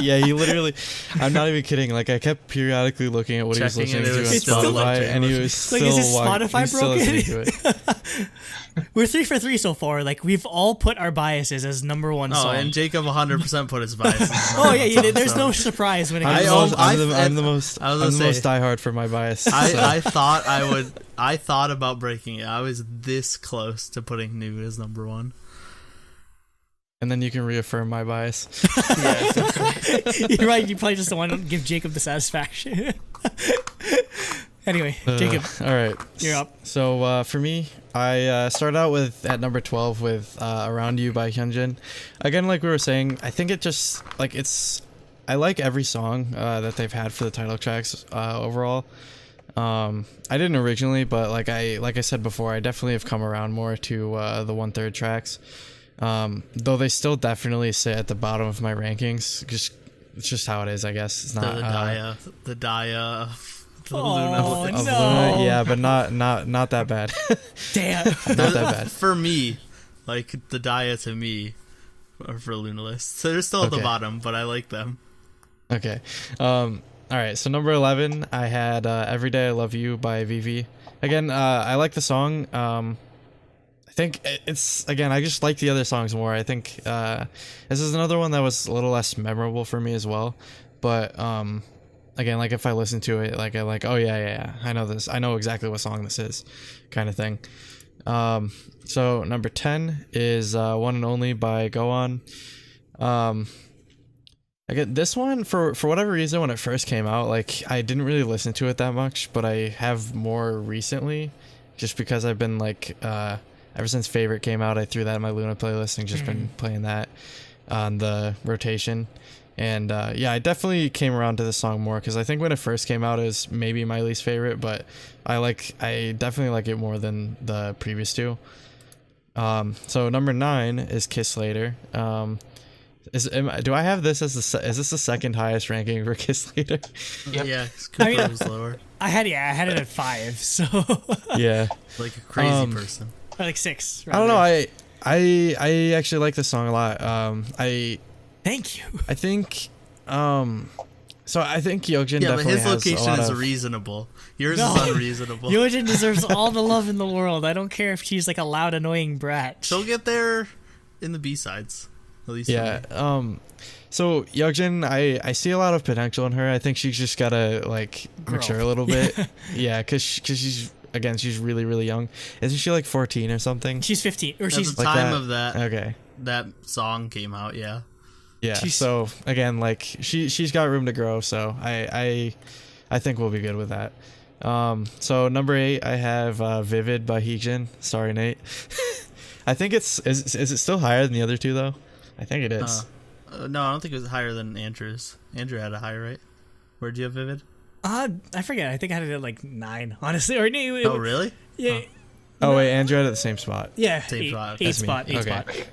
Yeah, you literally. I'm not even kidding. Like, I kept periodically looking at what Checking he was listening it, it to was on still Spotify, like and he was still Like, is his wa- Spotify he was still broken? listening to it. We're 3 for 3 so far. Like, we've all put our biases as number 1 Oh, song. and Jacob 100% put his bias. Oh yeah, there's no surprise when it I'm comes. the most diehard for my bias. So. I thought I would. I thought about breaking it. I was this close to putting New as number 1. And then you can reaffirm my bias. You're right. You probably just don't want to give Jacob the satisfaction. Anyway, Jacob, All right, you're up. So for me, I started out at number 12 with "Around You" by Hyunjin. Again, like we were saying, I think it just I like every song that they've had for the title tracks overall. I didn't originally, but like I said before, I definitely have come around more to the 1/3 tracks. Though they still definitely sit at the bottom of my rankings. It's just how it is, I guess. It's not The Daya, the Oh, Loona. of no. Loona, yeah, but not that bad. Damn. Not that bad. For me, like the Daya to me, are for Loona list. So they're still at the Okay. bottom, but I like them. Okay. All right, so number 11, I had "Every Day I Love You" by VV. Again, I like the song. I think it's, again, I just like the other songs more. I think this is another one that was a little less memorable for me as well. But again, like if I listen to it, like I like, oh yeah, I know this. I know exactly what song this is, kind of thing. So number 10 is "One and Only" by Go On. Again, this one, for whatever reason, when it first came out, like I didn't really listen to it that much, but I have more recently, just because I've been like ever since Favorite came out, I threw that in my Loona playlist and just been playing that on the rotation. And yeah, I definitely came around to this song more, because I think when it first came out, it was maybe my least favorite, but I definitely like it more than the previous two. So number 9 is "Kiss Later." Do I have this as is this the second highest ranking for "Kiss Later"? Yep. Yeah, Cooper was lower. I had it at 5, so Yeah. Like a crazy person. like 6. I don't know. I actually like this song a lot. Thank you. I think so I think Yeokjin Yeah, but definitely his has location a lot is of, reasonable. Yours No. is unreasonable. Yeojin deserves all the love in the world. I don't care if she's like a loud, annoying brat. She'll get there in the B-sides. At least yeah. for me. So Yeokjin, I see a lot of potential in her. I think she's just gotta like Grow. mature a little bit. Yeah, cause she's, again, she's really, really young. Isn't she like 14 or something? She's 15, or At she's the like time that. of that Okay. that song came out, yeah. Yeah. She's- So again, like she's got room to grow. So I think we'll be good with that. So number 8, I have "Vivid" by Heejin. Sorry, Nate. I think is it still higher than the other two though? I think it is. No, I don't think it was higher than Andrew's. Andrew had a high, right? Where'd you have Vivid? I forget. I think I had it at like 9, honestly. Or Oh, really? Yeah, Oh wait, Andrew had it at the same spot. yeah. Same eight, spot. eight That's me. spot. Eight Okay.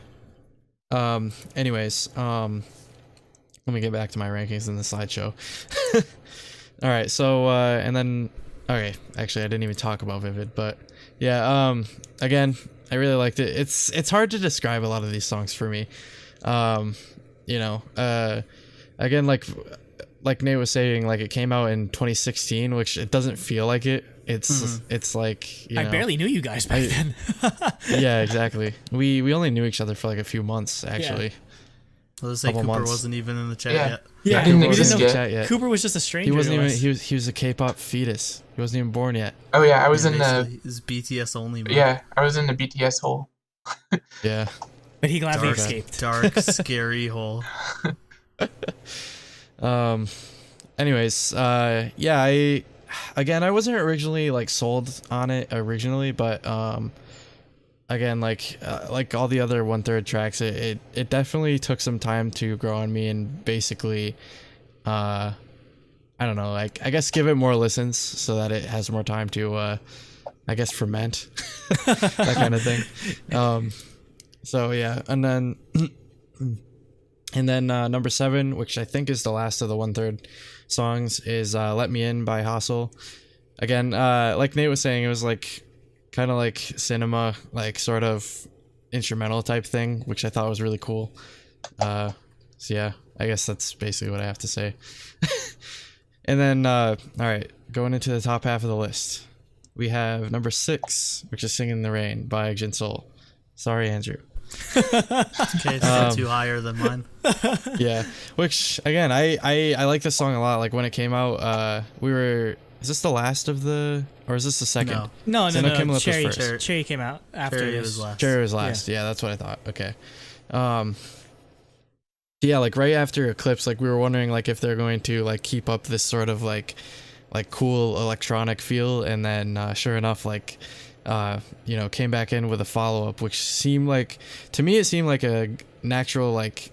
spot. Anyways, let me get back to my rankings in the slideshow. All right, so and then okay, actually I didn't even talk about Vivid, but yeah, again, I really liked it. It's hard to describe a lot of these songs for me. You know, again, like Nate was saying, like it came out in 2016, which it doesn't feel like it. It's like, you know, I barely knew you guys back then. yeah, exactly. We only knew each other for like a few months actually. Let's say Couple Cooper months. wasn't even in the chat Yeah. yet. Yeah, I didn't we exist know yet. Chat yet. Cooper was just a stranger. He wasn't to even us. he was a K-pop fetus. He wasn't even born yet. Oh yeah, I was in the Basically, it's BTS only. Man. yeah, I was in the BTS hole. Yeah. But he gladly Dark, escaped. dark, scary hole. Anyways, yeah, I wasn't originally like sold on it originally, but again, like all the other 1/3 tracks, it definitely took some time to grow on me, and basically I don't know, like I guess give it more listens so that it has more time to I guess ferment. That kind of thing. So yeah, and then number 7, which I think is the last of the 1/3 songs, is "Let Me In" by Hustle. Again, like Nate was saying, it was like kind of like cinema, like sort of instrumental type thing, which I thought was really cool. So yeah, I guess that's basically what I have to say. And then all right, going into the top half of the list, we have number 6, which is "Singing in the Rain" by Jinsol. Sorry, Andrew. Okay, it's still too higher than mine. Yeah, which again, I like this song a lot. Like when it came out, is this the last of the, or is this the second? No. No. Kim Lip was Cherry, first. Cherry came out after Cherry this. was last. Cherry was last. Yeah, that's what I thought. Okay. Yeah, like right after Eclipse, like we were wondering like if they're going to like keep up this sort of like cool electronic feel, and then sure enough, like you know, came back in with a follow-up, which seemed like, to me, it seemed like a natural like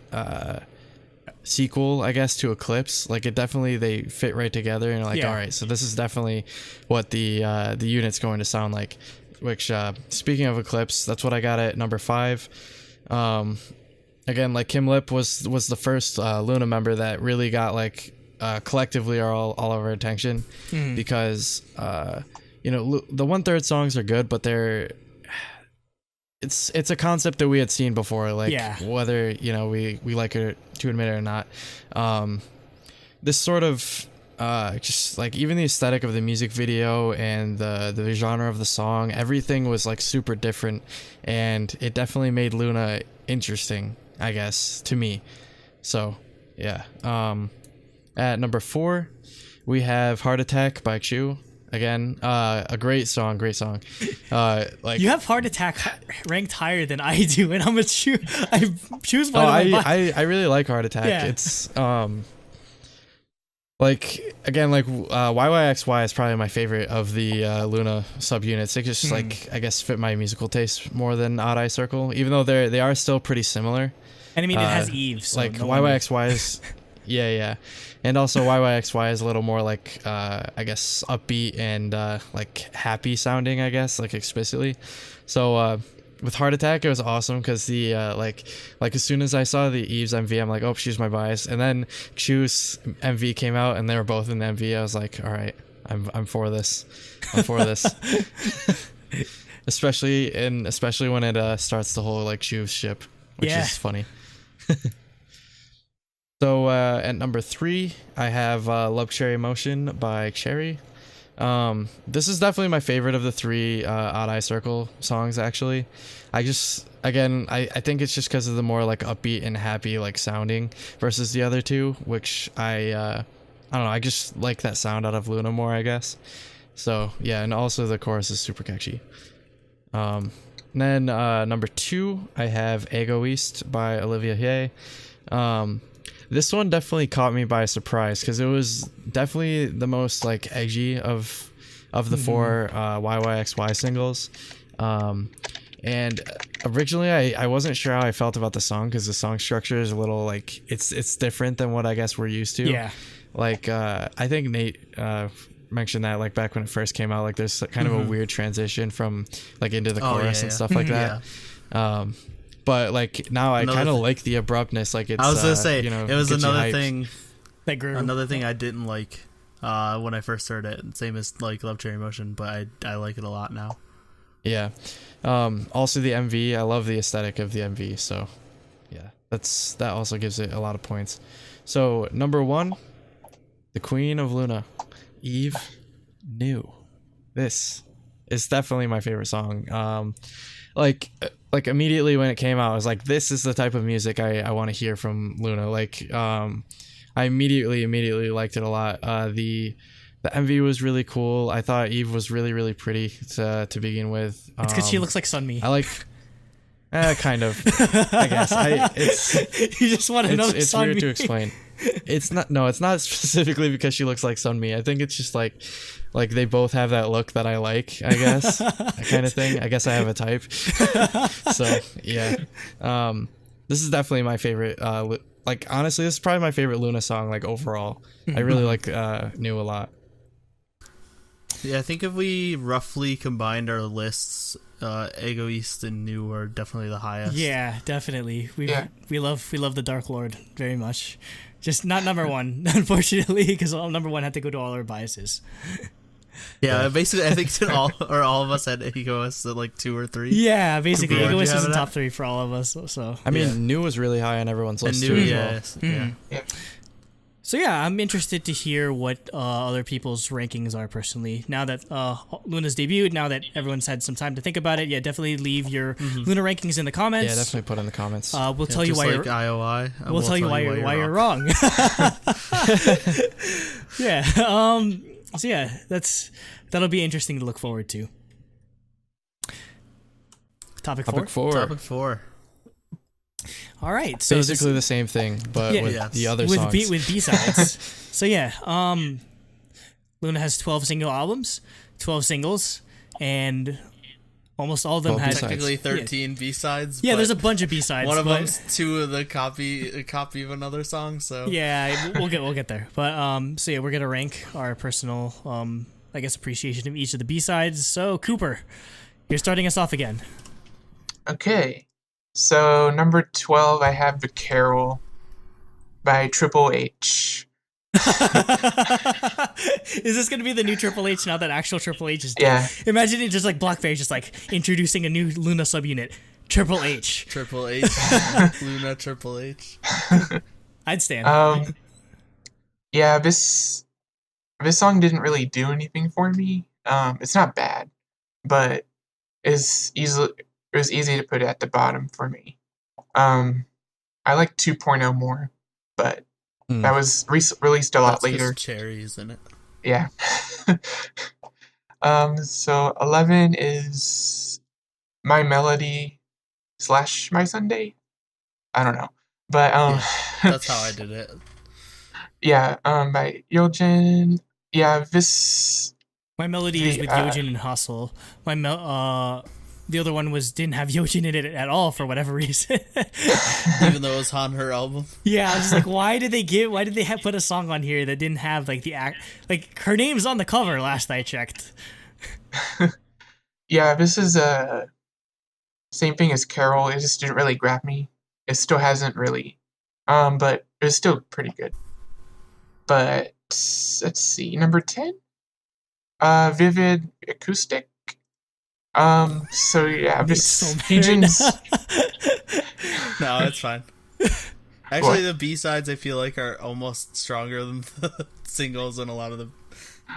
sequel, I guess, to Eclipse. Like it definitely, they fit right together, and like, Yeah. all right, so this is definitely what the unit's going to sound like. Which speaking of Eclipse, that's what I got at number 5. Again, like Kim Lip was the first Loona member that really got like collectively all of our attention, because you know, the 1/3 songs are good, but it's a concept that we had seen before, like whether, you know, we like it to admit it or not. This sort of just like even the aesthetic of the music video and the genre of the song, everything was like super different, and it definitely made Loona interesting, I guess, to me. So yeah. At number 4, we have Heart Attack by Chew. Again, a great song. Like, you have Heart Attack ranked higher than I do, and I'm a Chew. I choose one. I really like Heart Attack. Yeah. It's like, again, like YYXY is probably my favorite of the Loona subunits. It just like, I guess, fit my musical taste more than Odd Eye Circle, even though they are still pretty similar. And I mean, it has Eve. So like no YYXY is, yeah, and also YYXY is a little more like I guess upbeat and like happy sounding, I guess, like explicitly. So with Heart Attack, it was awesome because the like as soon as I saw the Eve's MV, I'm like, oh, she's my bias. And then Chew's MV came out, and they were both in the MV. I was like, all right, I'm for this. I'm for this. especially when it starts the whole like Chew's ship, which is funny. So at number 3, I have Love Cherry Motion by Cherry. This is definitely my favorite of the 3 Odd Eye Circle songs, actually. I think it's just because of the more like upbeat and happy like sounding versus the other 2, which I don't know, I just like that sound out of Loona more, I guess. So yeah, and also the chorus is super catchy. Then number 2, I have Egoist by Olivia Hye. This one definitely caught me by surprise because it was definitely the most like edgy of the 4 YYXY singles. And originally I wasn't sure how I felt about the song because the song structure is a little like it's different than what I guess we're used to. Yeah. Like I think Nate mentioned that like back when it first came out, like there's kind of a weird transition from like into the chorus and stuff like that. But like now I kind of like the abruptness. Like it's I was gonna say, you know, it was gets you another hyped. thing. that grew. Another thing I didn't like when I first heard it. Same as like Love Cherry Motion, but I like it a lot now. Yeah. Also the MV, I love the aesthetic of the MV. So yeah, that also gives it a lot of points. So number 1, the Queen of Loona, Eve New. This is definitely my favorite song. Like immediately when it came out, I was like, this is the type of music I want to hear from Loona. Like, I immediately liked it a lot. The MV was really cool. I thought Eve was really, really pretty to begin with. It's because she looks like Sunmi. I like, kind of, I guess. You just want to know it's Sunmi. weird to explain. It's not specifically because she looks like Sunmi. I think it's just like they both have that look that I like, I guess. That kind of thing. I guess I have a type. So yeah. This is definitely my favorite. Like honestly, this is probably my favorite Loona song, like overall. I really like New a lot. Yeah, I think if we roughly combined our lists, Egoist and New are definitely the highest. Yeah, definitely. We love the Dark Lord very much. Just not number 1, unfortunately, because number 1 had to go to all our biases. Yeah, basically, I think all of us had Egoist at like 2 or 3. Yeah, basically, Cooper, Egoist what'd you is have in it top at? 3 for all of us. So I mean, New was really high on everyone's list And New, too. As well. yeah. So yeah, I'm interested to hear what other people's rankings are personally. Now that Loona's debuted, now that everyone's had some time to think about it, yeah, definitely leave your Loona rankings in the comments. Yeah, definitely put in the comments. We'll tell you Just why like IOI. we'll tell you why you're wrong. Yeah. So yeah, that'll be interesting to look forward to. Topic 4. Topic 4. All right, so basically the same thing, but with the other songs. With B-sides. So yeah, Loona has 12 single albums, 12 singles, and almost all of them 12 had B-sides. Technically 13 B-sides. Yeah, but there's a bunch of B-sides. one of but- them's 2 of the copy of another song. So Yeah, we'll get there. But so yeah, we're gonna rank our personal I guess appreciation of each of the B-sides. So Cooper, you're starting us off again. Okay. So number 12, I have The Carol by Triple H. Is this gonna be the new Triple H now that actual Triple H is dead? Yeah. Imagine it just like Blackface just like introducing a new Loona subunit. Triple H. Triple H, Loona Triple H. I'd stand. Yeah, this this song didn't really do anything for me. It's not bad, but it was easy to put it at the bottom for me. I like 2.0 more, but that was released a lot That's 'cause later. Cherries in it. Yeah. So 11 is My Melody / My Sunday. I don't know, but That's how I did it. yeah. By Yojin. Yeah, this. My melody is with Yojin and Hustle. The other one didn't have Yojin in it at all for whatever reason. Even though it was on her album. Yeah, I was like, why did they put a song on here that didn't have like her name's on the cover last I checked. Yeah, this is same thing as Carol. It just didn't really grab me. It still hasn't really, but it's still pretty good. But let's see, number 10, Vivid Acoustic. So yeah, this Heejin's. No, it's fine. Actually, the B-sides I feel like are almost stronger than the singles in a lot of the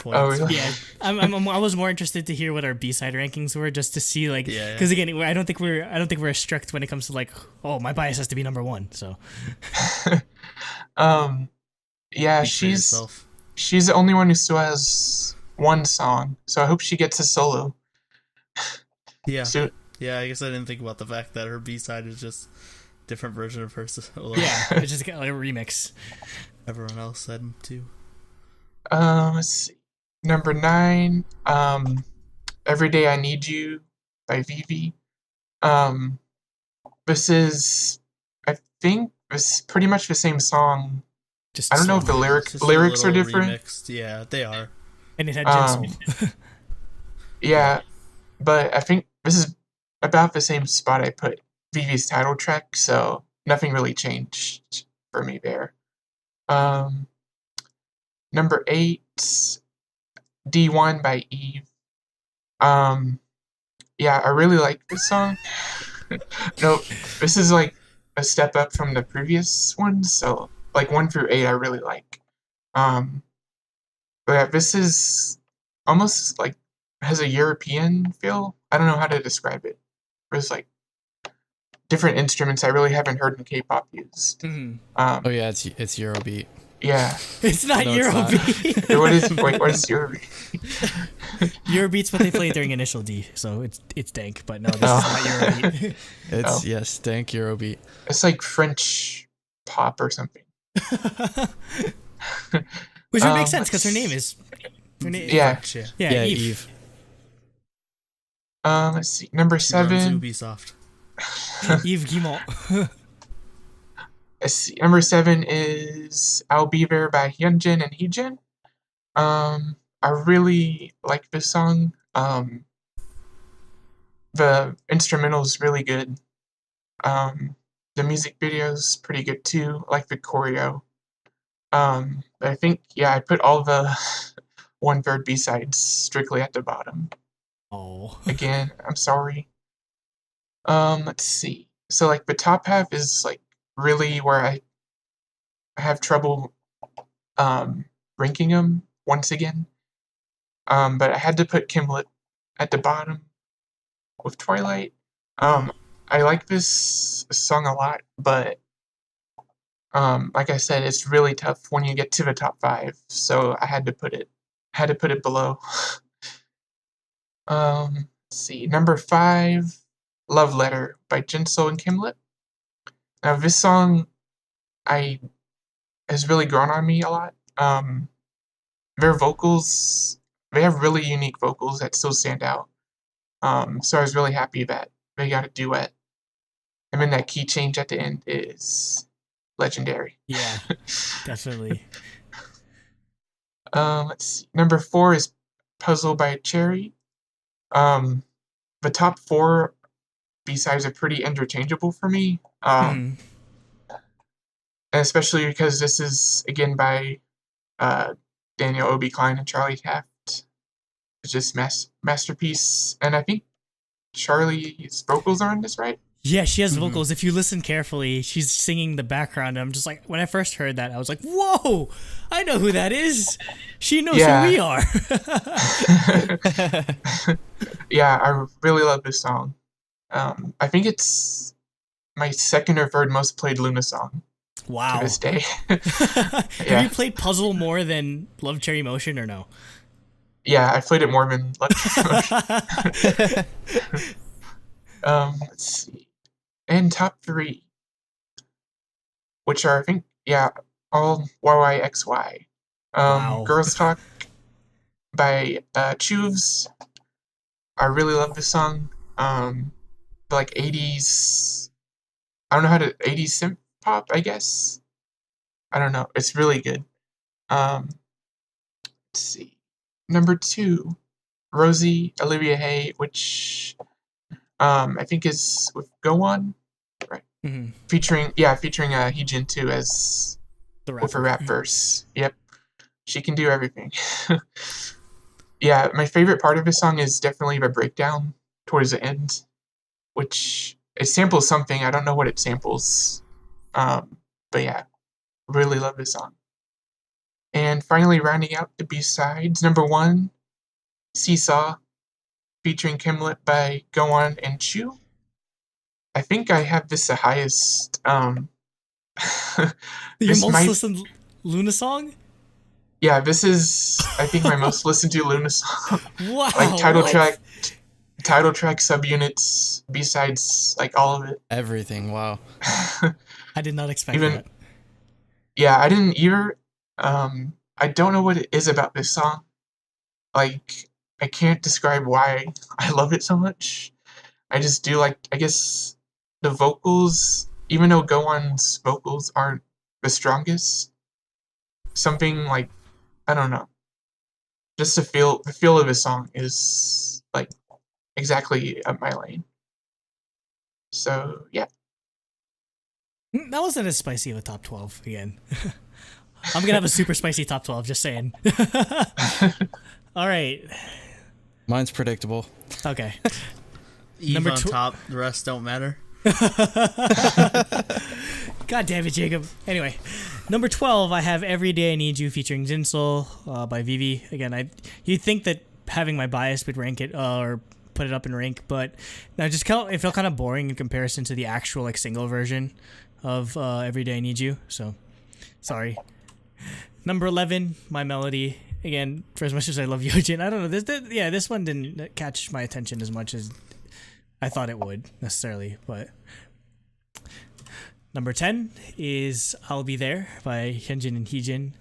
points. Oh, really? Yeah, I was more interested to hear what our B-side rankings were, just to see like, because again, I don't think we're strict when it comes to like, oh, my bias has to be number one. So, yeah, she's the only one who still has one song, so I hope she gets a solo. Yeah. So, yeah, I guess I didn't think about the fact that her B-side is just a different version of her solo. Yeah, it's just like a remix. Everyone else said too. Let's see. Number 9, Every Day I Need You by Vivi. This is, I think, it's pretty much the same song. I don't know if the lyrics are different. Remixed. Yeah, they are. And it had Jin. Yeah, but I think this is about the same spot I put Vivi's title track, so nothing really changed for me there. Number 8, D1 by Eve. Yeah, I really like this song. No, this is like a step up from the previous ones, so like 1 through 8 I really like. But yeah, this is almost like has a European feel. I don't know how to describe it. There's like different instruments I really haven't heard in K-pop used. Mm-hmm. Oh yeah, it's Eurobeat. Yeah. It's not No, it's Eurobeat. What is Eurobeat? Eurobeat's what they play during Initial D, so it's dank. But no, this is not Eurobeat. It's yes, dank Eurobeat. It's like French pop or something. Which would make sense because her name is. Yeah. Yeah, Eve. Let's see. Number 7. Ubisoft. Eve Guimont. Let's see. Number 7 is I'll Be There by Hyunjin and Heejin. I really like this song. The instrumental is really good. The music video is pretty good too. I like the choreo. But I think, I put all the 1/3 B-sides strictly at the bottom. Oh. Again, I'm sorry. Let's see. So like the top half is like really where I have trouble ranking them once again. But I had to put Kimlet at the bottom with Twilight. I like this song a lot, but like I said, it's really tough when you get to the top 5. So I had to put it below. Let's see. Number 5, Love Letter by Jinsol and Kimlet. Now this song has really grown on me a lot. Their vocals, they have really unique vocals that still stand out. So I was really happy that they got a duet. And then that key change at the end is legendary. Yeah, definitely. Let's see. Number 4 is Puzzle by Cherry. The top 4 B-sides are pretty interchangeable for me. And especially because this is, again, by Daniel Obi Klein and Charlie Taft. It's just masterpiece. And I think Charlie's vocals are on this, right? Yeah, she has vocals. If you listen carefully, she's singing the background. I'm just like, when I first heard that, I was like, whoa, I know who that is. She knows who we are. Yeah, I really love this song. I think it's my second or third most played Loona song Wow. to this day. Have you played Puzzle more than Love Cherry Motion or no? Yeah, I played it more than Love Cherry Motion. Let's see. And top 3, which are, I think, all YYXY. Wow. Girls Talk by Choose. I really love this song. Like 80s, I don't know how to, 80s synth pop, I guess. I don't know. It's really good. Let's see. Number 2, Rosie, Olivia Hay, which I think is with Go On, right? Mm-hmm. Featuring Heejin too as The with a rap verse. Yep, she can do everything. Yeah, my favorite part of this song is definitely the breakdown towards the end, which it samples something. I don't know what it samples, but yeah, really love this song. And finally, rounding out the B-sides, number 1, Seesaw, featuring Kimlet by Go On and Chew. I think I have this the highest. Your most listened Loona song? Yeah, this is, I think, my most listened to Loona song. Wow. Like title track, subunits, B-sides, like all of it. Everything. Wow. I did not expect that. Yeah, I didn't either. I don't know what it is about this song. Like, I can't describe why I love it so much. I just do like, I guess, the vocals, even though Go On's vocals aren't the strongest, something like, I don't know. Just the feel of the song is like exactly up my lane. So yeah. That wasn't as spicy of a top 12 again. I'm gonna have a super spicy top 12, just saying. All right. Mine's predictable. Okay. Eve Number on tw- top, the rest don't matter. God damn it, Jacob. Anyway, number 12, I have Every Day I Need You featuring Jinsol by Vivi. Again, you'd think that having my bias would rank it or put it up in rank, but no, it felt kind of boring in comparison to the actual like single version of Every Day I Need You. So, sorry. Number 11, My Melody. Again, for as much as I love Yojin, I don't know. This one didn't catch my attention as much as I thought it would necessarily, but. Number 10 is I'll Be There by Hyunjin and Heejin.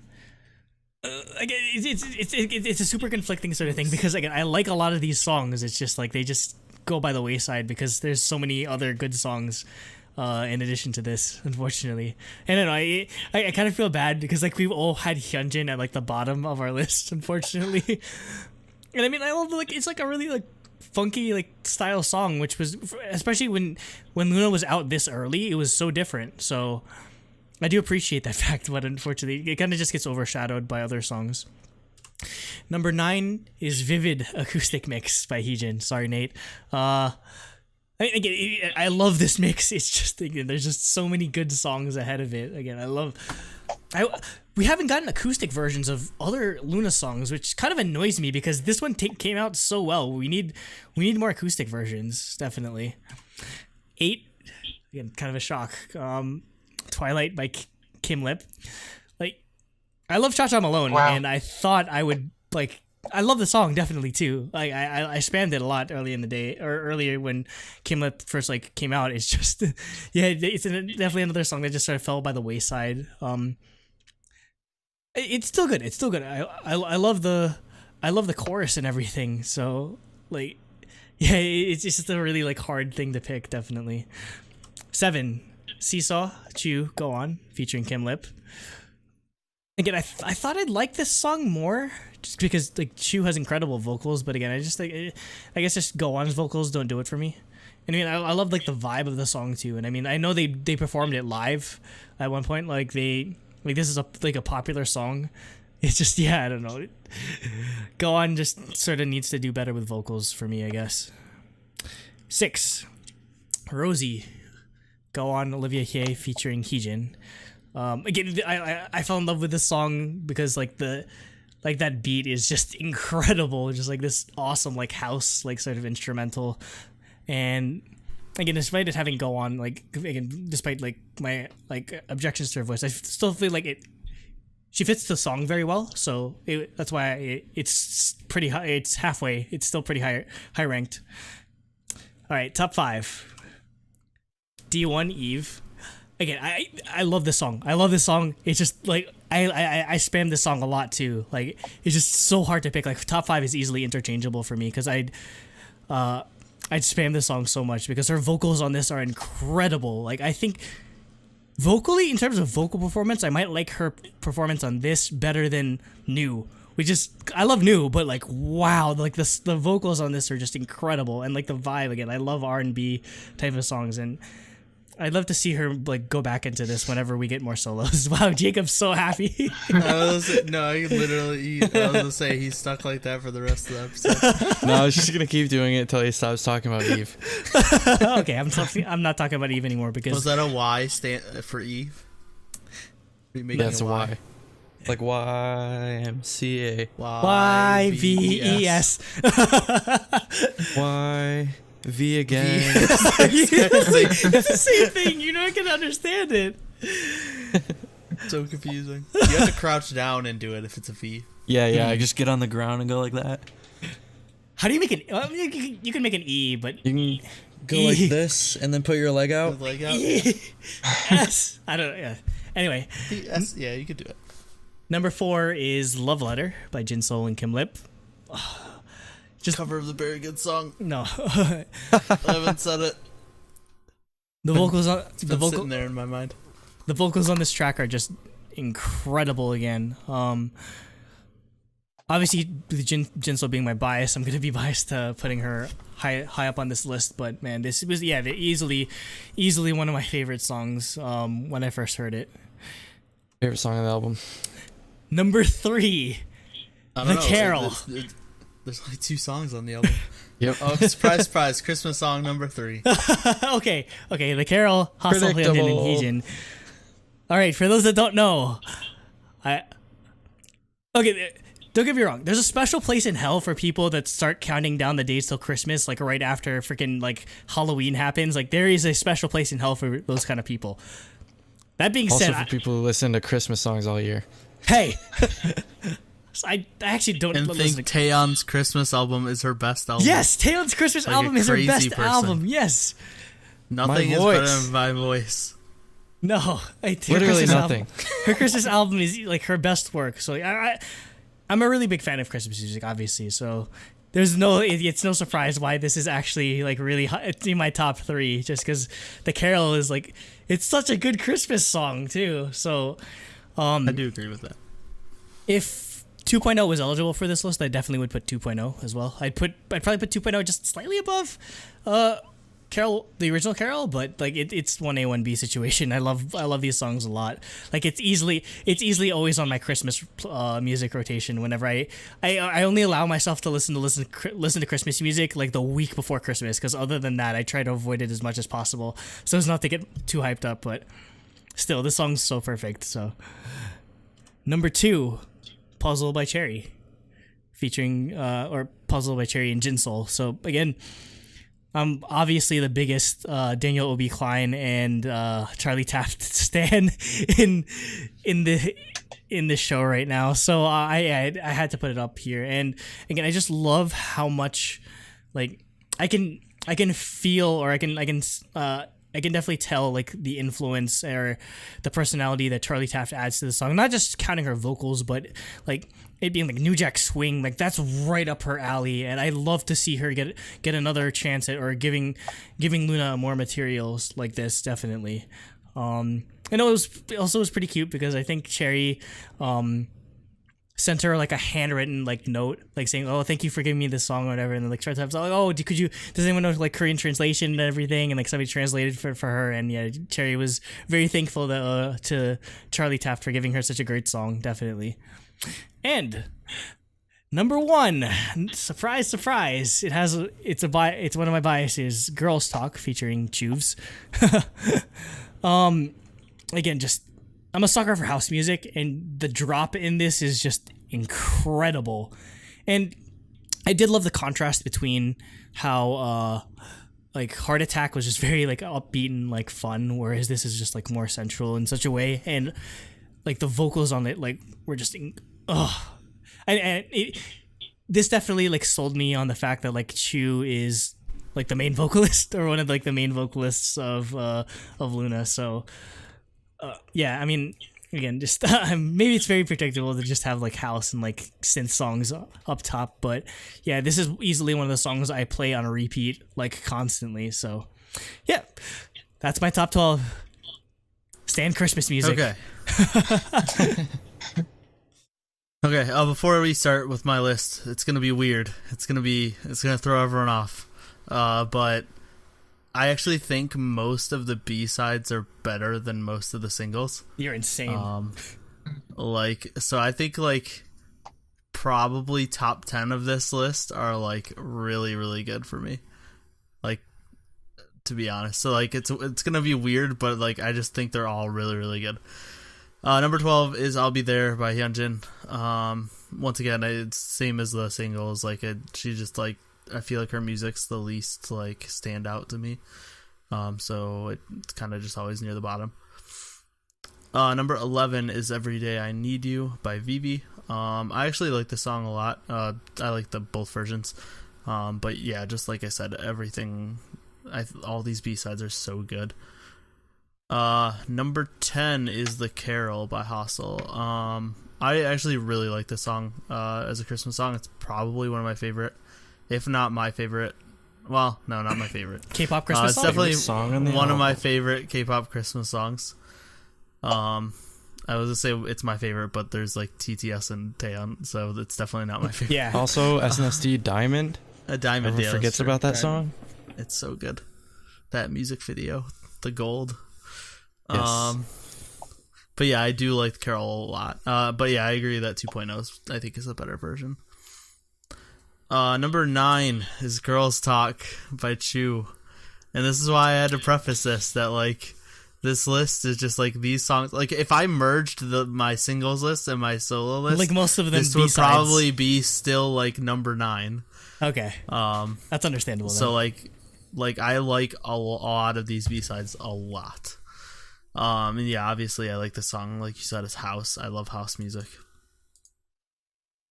Again, it's a super conflicting sort of thing because again, I like a lot of these songs. It's just like they just go by the wayside because there's so many other good songs in addition to this, unfortunately. And I don't know, I kind of feel bad because like we've all had Hyunjin at like the bottom of our list, unfortunately. And I mean, I love like it's like a really like funky like style song, which was especially when Loona was out this early, it was so different. So I do appreciate that fact, but unfortunately it kind of just gets overshadowed by other songs. Number 9 is Vivid Acoustic Mix by Heejin. Sorry, Nate. I love this mix. It's just there's just so many good songs ahead of it. Again, we haven't gotten acoustic versions of other Loona songs, which kind of annoys me because this one came out so well. We need more acoustic versions, definitely. 8, again, kind of a shock. Twilight by Kim Lip. Like, I love Cha Cha Malone, and I thought I would like. I love the song definitely too. Like I spammed it a lot early in the day or earlier when Kim Lip first like came out. It's just it's definitely another song that just sort of fell by the wayside. It's still good. It's still good. I love the chorus and everything. So like it's just a really like hard thing to pick. Definitely. 7, Seesaw, Chew, Go On, featuring Kim Lip. Again, I thought I'd like this song more just because like Chew has incredible vocals, but again, I just like I guess just Go On's vocals don't do it for me. And I mean, I love like the vibe of the song too, and I mean, I know they performed it live at one point. Like this is a popular song. It's just I don't know. Go On just sort of needs to do better with vocals for me, I guess. 6, Rosie, Go On, Olivia Hye featuring Heejin. Again, I fell in love with this song because like that beat is just incredible, just like this awesome like house like sort of instrumental, and again, despite it having Go On, like again, despite like my like objections to her voice, I still feel like she fits the song very well, so that's why it's pretty high. It's halfway. It's still pretty high ranked. All right, top 5. D1 Eve. Again, I love this song. I love this song. It's just like I spam this song a lot too. Like it's just so hard to pick. Like top 5 is easily interchangeable for me because I'd spam this song so much because her vocals on this are incredible. Like I think vocally, in terms of vocal performance, I might like her performance on this better than New. I love New, but like wow, like the vocals on this are just incredible, and like the vibe again. I love R&B type of songs, and I'd love to see her like go back into this whenever we get more solos. Wow, Jacob's so happy. I was gonna say he's stuck like that for the rest of the episode. No, I was just gonna keep doing it until he stops talking about Eve. Okay, I'm not talking about Eve anymore because was that a Y stand for Eve? That's a Y. Like YMCA. YVES. Y. V again. It's the same thing. You know, I can understand it. So confusing. You have to crouch down and do it if it's a V. Yeah. I just get on the ground and go like that. How do you make it? You can make an E, but you can go like this and then put your leg out. Leg out. Yes. I don't know. Yeah. Anyway. Yes. Yeah, you could do it. Number 4 is Love Letter by Jinsol and Kim Lip. Just cover of the very good song. No. I haven't said it. The vocals on sitting there in my mind. The vocals on this track are just incredible again. Obviously, with Jinsol being my bias, I'm going to be biased to putting her high up on this list. But man, this was easily one of my favorite songs when I first heard it. Favorite song on the album. Number 3, The Carol. There's only 2 songs on the album. Yep. Oh, surprise! Christmas song number 3. Okay. The Carol, Hostel Hyundin, and Heejin. All right, for those that don't know, don't get me wrong. There's a special place in hell for people that start counting down the days till Christmas, like right after freaking like Halloween happens. Like there is a special place in hell for those kind of people. That being said, also for people who listen to Christmas songs all year. Hey. I actually don't think Taeyeon's Christmas album is her best album. Yes, Taeyeon's Christmas album is her best album. Yes. Nothing is better than my voice. No, literally nothing. Her Christmas album is like her best work. So I'm a really big fan of Christmas music, obviously. So it's no surprise why this is actually like really in my top 3, just because The Carol is like it's such a good Christmas song too. So I do agree with that. If 2.0 was eligible for this list, I definitely would put 2.0 as well. I'd probably put 2.0 just slightly above Carol, the original Carol, but like it's 1A 1B situation. I love these songs a lot. Like it's easily always on my Christmas music rotation. Whenever I only allow myself to listen to Christmas music like the week before Christmas, because other than that I try to avoid it as much as possible so as not to get too hyped up. But still, this song's so perfect. So number 2, Puzzle by Cherry, featuring Puzzle by Cherry and Jinsol. So again, I'm obviously the biggest Daniel Obi Klein and Charlie Taft stan in this show right now. So I had to put it up here. And again, I just love how much like I can feel, or I can definitely tell like the influence or the personality that Charlie Taft adds to the song. Not just counting her vocals, but like it being like New Jack Swing, like that's right up her alley. And I love to see her get another chance at or giving Loona more materials like this, definitely. And it was pretty cute because I think Cherry sent her like a handwritten like note, like saying, "Oh, thank you for giving me this song," or whatever. And then like Charlie Taft's like, "Oh, does anyone know like Korean translation and everything?" And like somebody translated for her. And yeah, Cherry was very thankful to Charlie Taft for giving her such a great song, definitely. And Number 1, surprise, surprise. It's one of my biases. Girls Talk featuring Choobs. Again, just I'm a sucker for house music, and the drop in this is just incredible. And I did love the contrast between how like Heart Attack was just very like upbeat and like fun, whereas this is just like more central in such a way, and like the vocals on it like were just this definitely like sold me on the fact that like Chu is like the main vocalist or one of like the main vocalists of Loona. So yeah, I mean, again, just maybe it's very predictable to just have like house and like synth songs up top, but yeah, this is easily one of the songs I play on a repeat like constantly. So yeah, that's my top 12 Stan Christmas music. Okay. Okay, before we start with my list, it's gonna be weird. It's gonna throw everyone off. But I actually think most of the B-sides are better than most of the singles. You're insane. So I think like probably top 10 of this list are like really, really good for me. Like, to be honest. So like it's gonna be weird, but like I just think they're all really, really good. Number 12 is I'll Be There by Hyunjin. Once again, it's same as the singles. Like she just like, I feel like her music's the least like stand out to me. So it's kind of just always near the bottom. Number 11 is Every Day I Need You by Vivi. I actually like the song a lot. I like the both versions. But yeah, just like I said, everything, all these B-sides are so good. Number 10 is The Carol by Hostel. I actually really like this song as a Christmas song. It's probably one of my favorite, if not my favorite. Well, no, not my favorite. K-pop Christmas song? It's definitely one of my favorite K-pop Christmas songs. I was gonna say it's my favorite, but there's like TTS and Taeyeon, so it's definitely not my favorite. Yeah. Also, SNSD Diamond. A Diamond. Everyone forgets about that song. It's so good. That music video, the gold. Yes. But yeah, I do like Carol a lot. But yeah, I agree that 2.0 I think is a better version. Number 9 is Girls Talk by Chu. And this is why I had to preface this, that like this list is just like these songs. Like if I merged my singles list and my solo list, like most of them, this B-sides. would probably be still like number 9. Okay. That's understandable. So like I like a lot of these B-sides a lot. And yeah, obviously I like the song, like you said, it's house. I love house music.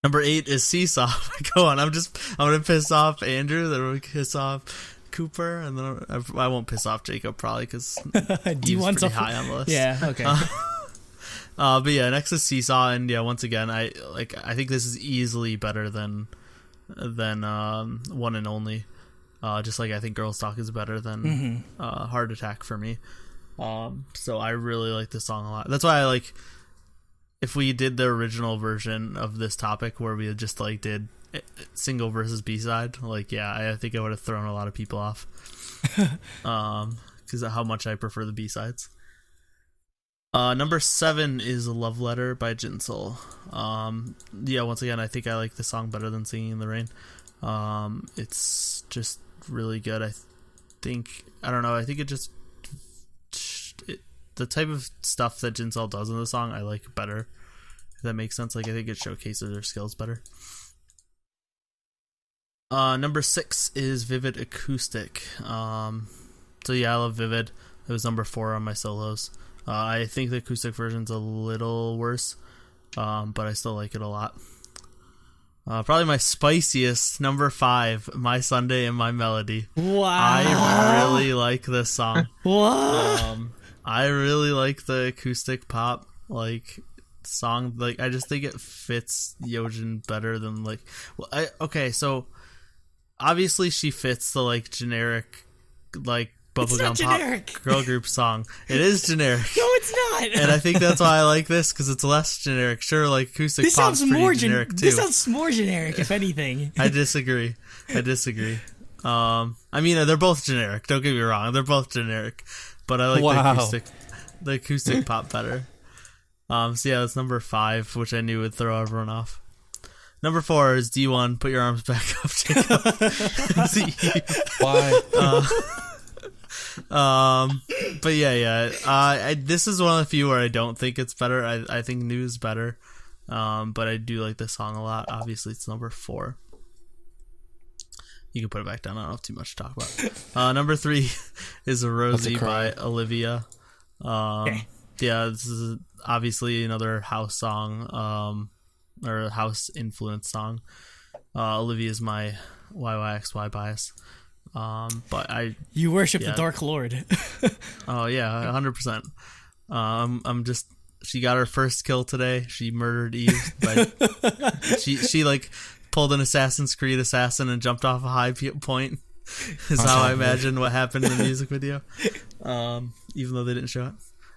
Number 8 is Seesaw. Go on, I'm gonna piss off Andrew, then I'm gonna piss off Cooper, and then I won't piss off Jacob probably because he's pretty high on the list. Yeah, okay. But yeah, next is Seesaw, and yeah, once again, I think this is easily better than One and Only. Just like I think Girls Talk is better than Heart Attack for me. So I really like this song a lot. That's why I like, if we did the original version of this topic where we just like did single versus B-side, like yeah, I think I would have thrown a lot of people off. Because of how much I prefer the B-sides. Number 7 is Love Letter by Jinsol. Yeah, once again, I think I like the song better than Singing in the Rain. It's just really good. I think it just the type of stuff that Jinsol does in the song I like better, if that makes sense. Like I think it showcases their skills better. Number 6 is Vivid Acoustic. So yeah, I love Vivid. It was number 4 on my solos. I think the acoustic version's a little worse, but I still like it a lot. Probably my spiciest, number 5, My Sunday and My Melody. Wow. I really like this song. What? I really like the acoustic pop song. Like I just think it fits Yeojin better than like. Well, okay, so obviously she fits the like generic like bubblegum pop girl group song. It is generic. No, it's not. And I think that's why I like this, because it's less generic. Sure, like acoustic pop's pretty generic too. This sounds more generic, if anything. I disagree. I mean, they're both generic. Don't get me wrong. They're both generic. But I like the acoustic pop better. So yeah, that's number 5, which I knew would throw everyone off. Number 4 is D1. Put your arms back up, Jacob. Why? But yeah. This is one of the few where I don't think it's better. I think New is better. But I do like this song a lot. Obviously, it's number 4. You can put it back down. I don't have too much to talk about. Number 3 is a Rosie by Olivia. Okay. Yeah, this is obviously another house song, or a house influence song. Olivia is my YYXY bias. But You worship the Dark Lord. Oh yeah, 100%. I'm just. She got her first kill today. She murdered Eve. She like pulled an Assassin's Creed assassin and jumped off a high point. Is how I imagine what happened in the music video. Even though they didn't show it.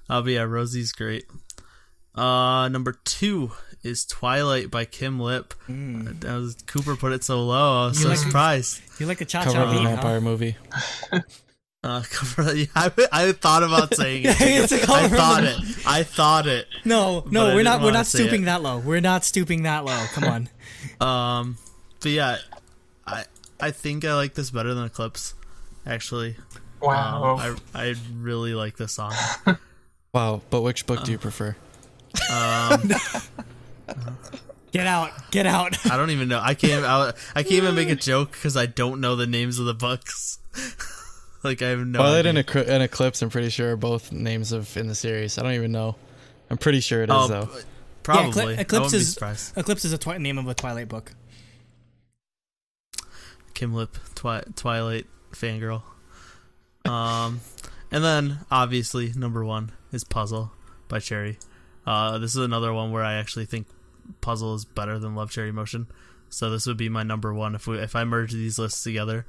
But yeah, Rosie's great. Number 2 is Twilight by Kim Lip. Cooper put it so low. I was so surprised. You like the Cover cha-cha of the beat, vampire movie. I thought about saying it. It's a cover. I thought it. No, we're not stooping that low. We're not stooping that low. Come on. But yeah, I think I like this better than Eclipse. Actually, Wow. I really like this song. Wow, but which book do you prefer? Get out. I don't even know. I can't even make a joke because I don't know the names of the books. Like I have no Twilight idea. and Eclipse, I'm pretty sure, are both names in the series. I don't even know. I'm pretty sure it is, though. Probably. Yeah, Eclipse is surprised. a name of a Twilight book. Kim Lip, Twilight fangirl. And then obviously number 1 is Puzzle by Cherry. This is another one where I actually think Puzzle is better than Love Cherry Motion. So this would be my number 1 if I merge these lists together.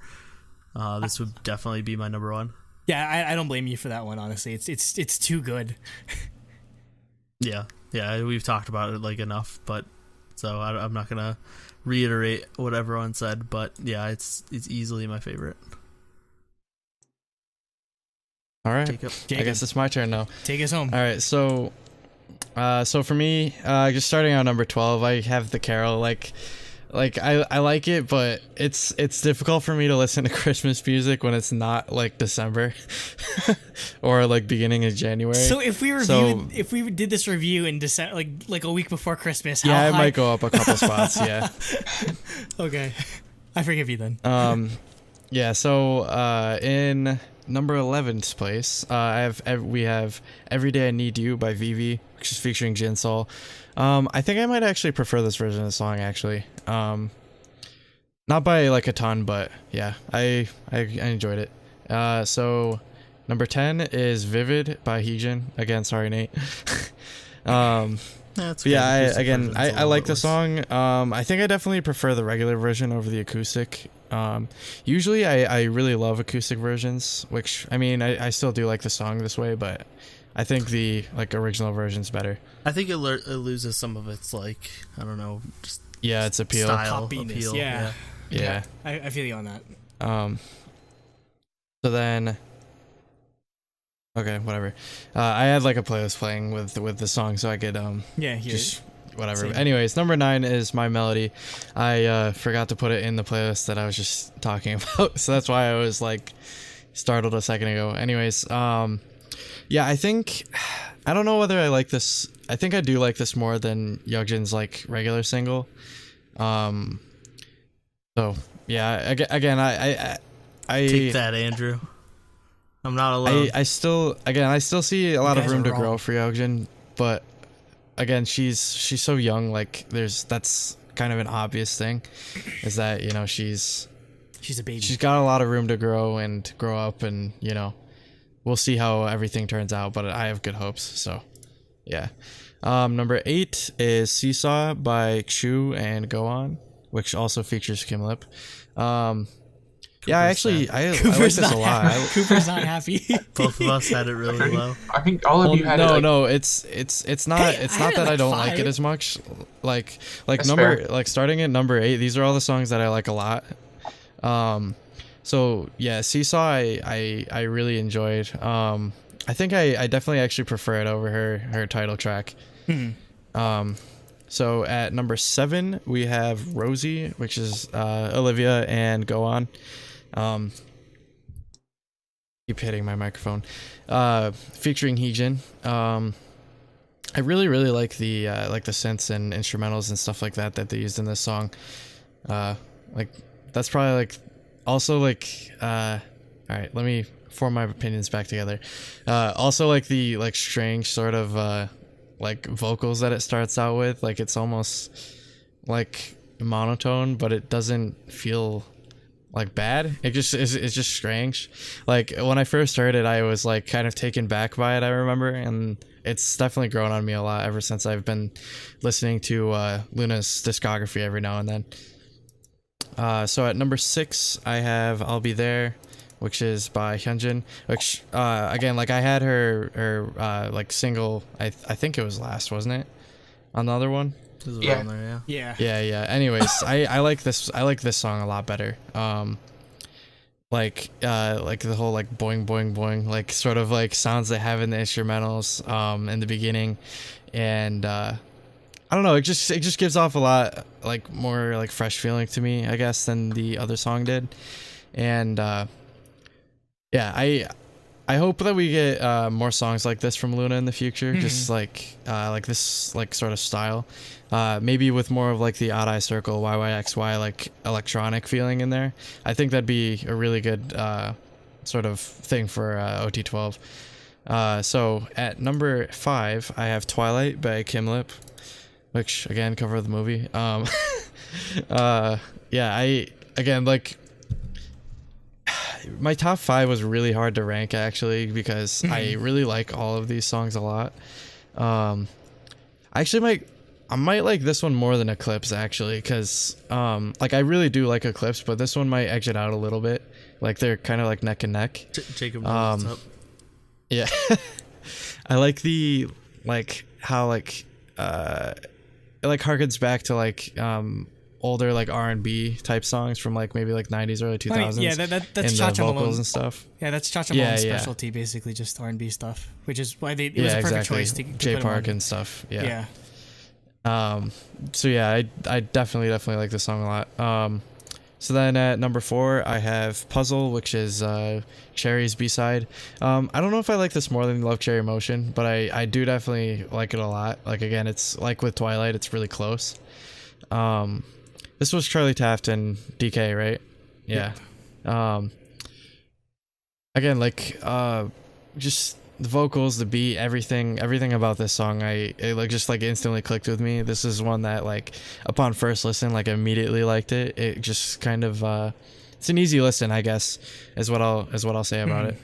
This would definitely be my number 1. Yeah, I don't blame you for that one. Honestly, it's too good. Yeah, we've talked about it like enough, but so I'm not gonna reiterate what everyone said. But yeah, it's easily my favorite. All right, Jacob. I guess it's my turn now. Take us home. All right, so for me, just starting on number 12, I have the Carol. Like I like it, but it's difficult for me to listen to Christmas music when it's not like December or like beginning of January. So if we did this review in December, like a week before Christmas, how it high? might go up a couple spots. Yeah. Okay, I forgive you then. Yeah. So in number 11's place, we have "Every Day I Need You" by Vivi, which is featuring Jin Sol. I think I might actually prefer this version of the song, actually. Not by like a ton, but yeah, I enjoyed it. So number 10 is "Vivid" by Heejin. Again, sorry, Nate. That's yeah, I like the song. I think I definitely prefer the regular version over the acoustic. Usually I really love acoustic versions, which I mean I still do like the song this way, but I think the original version's better. I think it loses some of its I don't know, just its appeal. Style Poppiness, appeal. Yeah. I feel you on that. So then, okay, whatever. I had like a playlist playing with the song, so I could just whatever. Same. Anyways, number 9 is "My Melody." I forgot to put it in the playlist that I was just talking about, so that's why I was like startled a second ago. Anyways, yeah, I think I don't know whether I like this. I think I do like this more than Yeonjin's like regular single. So yeah, again, I take that, Andrew. I'm not alone. I still see a lot of room to grow for Yeonjin, but again, she's so young. Like that's kind of an obvious thing, is that she's a baby. She's got a lot of room to grow and grow up, and we'll see how everything turns out. But I have good hopes. So yeah. Number 8 is "Seesaw" by Xu and Go On, which also features Kim Lip. Yeah, I like this a lot. Cooper's not happy. Both of us had it really low. I think all of you had it. No, it's not. It's not that I don't like it as much. Like starting at number 8. These are all the songs that I like a lot. So yeah, "Seesaw" I really enjoyed. I think I definitely actually prefer it over her title track. So at number 7 we have Rosie, which is Olivia and Go On. Keep hitting my microphone. Featuring Heejin. I really like the synths and instrumentals and stuff like that they used in this song. Like that's probably like also like all right, let me form my opinions back together. Also like the like strange sort of like vocals that it starts out with, like it's almost like monotone, but it doesn't feel like bad. It's just strange. Like when I first heard it, I was like kind of taken back by it, I remember, and it's definitely grown on me a lot ever since I've been listening to Loona's discography every now and then. So at number 6 I have I'll Be There, which is by Hyunjin, which again, like I had her like single, I think it was last, wasn't it, on the other one? Yeah. On there, Yeah. Yeah. Anyways, I like this song a lot better. Like the whole like boing boing boing like sort of like sounds they have in the instrumentals in the beginning, and I don't know, it just gives off a lot like more like fresh feeling to me, I guess, than the other song did. And yeah, I hope that we get more songs like this from Loona in the future, just like this like sort of style, maybe with more of like the Odd Eye Circle YYXY like electronic feeling in there. I think that'd be a really good sort of thing for OT12. So at number 5 I have Twilight by Kim Lip, which again, cover of the movie. Yeah, I again, like my top 5 was really hard to rank actually, because I really like all of these songs a lot. I might like this one more than Eclipse actually, because like I really do like Eclipse, but this one might edge it out a little bit. Like they're kind of like neck and neck. Jacob knows what's up. Yeah. I like the like how like it like harkens back to like older like R&B type songs from like maybe like 90s, early 2000s. Yeah, that's and Cha Cha vocals Malone and stuff. Yeah, that's Cha Cha Malone's specialty, basically just R&B stuff, which is why it was a perfect choice to J put Park him on. and stuff. Yeah. So yeah, I definitely like this song a lot. So then at number 4 I have Puzzle, which is Cherry's B-side. I don't know if I like this more than Love Cherry Motion, but I do definitely like it a lot. Like again, it's like with Twilight, it's really close. This was Charlie Taft and DK, right? Yeah. Again, like just the vocals, the beat, everything about this song, it like just like instantly clicked with me. This is one that like upon first listen, like immediately liked it. It just kind of it's an easy listen, I guess, is what I'll say about it.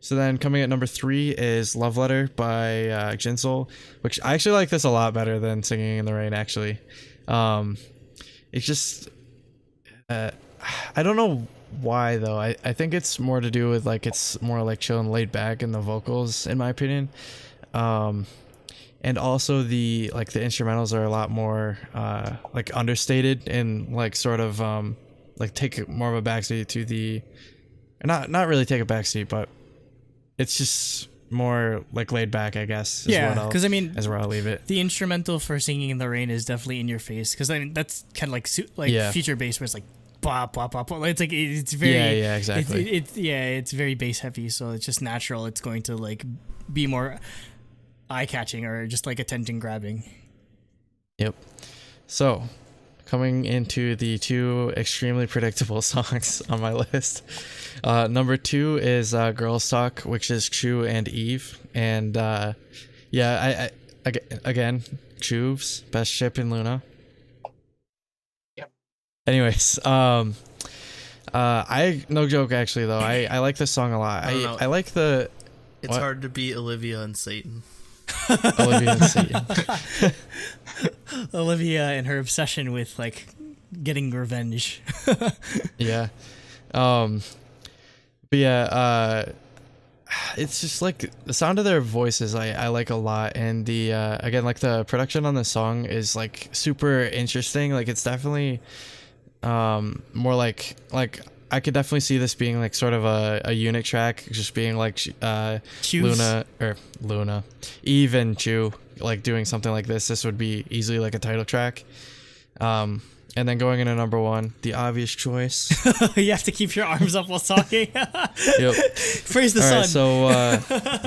So then coming at number 3 is Love Letter by Jinsol, which I actually like this a lot better than Singing in the Rain actually. It's just I don't know why though. I think it's more to do with like it's more like chill and laid back in the vocals, in my opinion. And also the like the instrumentals are a lot more like understated and like sort of like take more of a backseat to the not really take a backseat, but it's just more like laid back, I guess. Yeah, because I mean, is where I'll leave it. The instrumental for Singing in the Rain is definitely in your face, because I mean that's kind of like feature based, where it's like blah blah blah blah. It's like it's very exactly. It's very bass heavy, so it's just natural. It's going to like be more eye catching or just like attention grabbing. Yep. So coming into the 2 extremely predictable songs on my list. Number 2 is Girls Talk, which is Chu and Eve. And yeah, I again, Chu's best ship in Loona. Yep. Anyways, I no joke actually though. I like this song a lot. I like the It's what? hard to beat Olivia and Satan. Olivia and Satan. Olivia and her obsession with like getting revenge. Yeah. But yeah, it's just like the sound of their voices I like a lot, and the again, like the production on the song is like super interesting. Like it's definitely more like I could definitely see this being like sort of a unit track, just being like Choose. Loona, Eve and Chu like doing something like this. This would be easily like a title track. And then going into number 1, the obvious choice. You have to keep your arms up while talking. Yep. Praise the sun. Right, so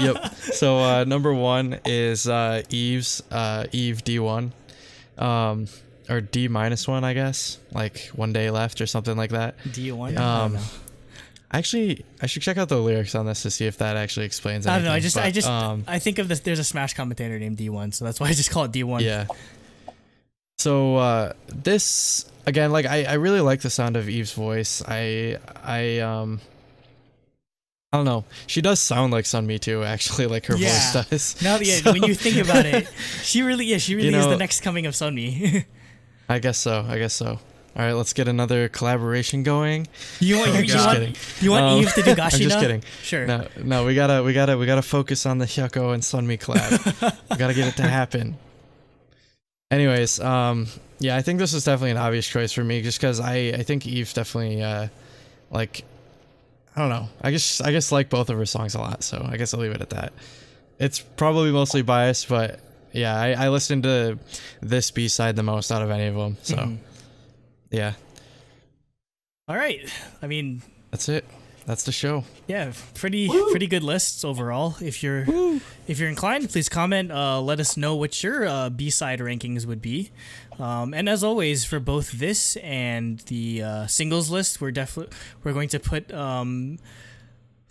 yep. So number 1 is Eve's Eve D1, or D-1, I guess. Like 1 day left or something like that. D1. I don't know. Actually, I should check out the lyrics on this to see if that actually explains anything. I don't know. I think of this. There's a Smash commentator named D1, so that's why I just call it D1. Yeah. So this again, like I really like the sound of Eve's voice. I don't know. She does sound like Sunmi too, actually, like her voice does. Now, when you think about it, she really is the next coming of Sunmi. I guess so. All right, let's get another collaboration going. You want Eve to do Gashina? I'm just kidding. Sure. No, we gotta focus on the Hyuko and Sunmi collab. We gotta get it to happen. Anyways, yeah, I think this is definitely an obvious choice for me, just because I think Eve definitely like, I don't know. I guess like both of her songs a lot, so I guess I'll leave it at that. It's probably mostly biased, but yeah, I listened to this B-side the most out of any of them, so yeah. All right. I mean, that's it. That's the show. Yeah, pretty good lists overall. If you're inclined, please comment. Let us know what your B-side rankings would be. And as always, for both this and the singles list, we're going to put Spotify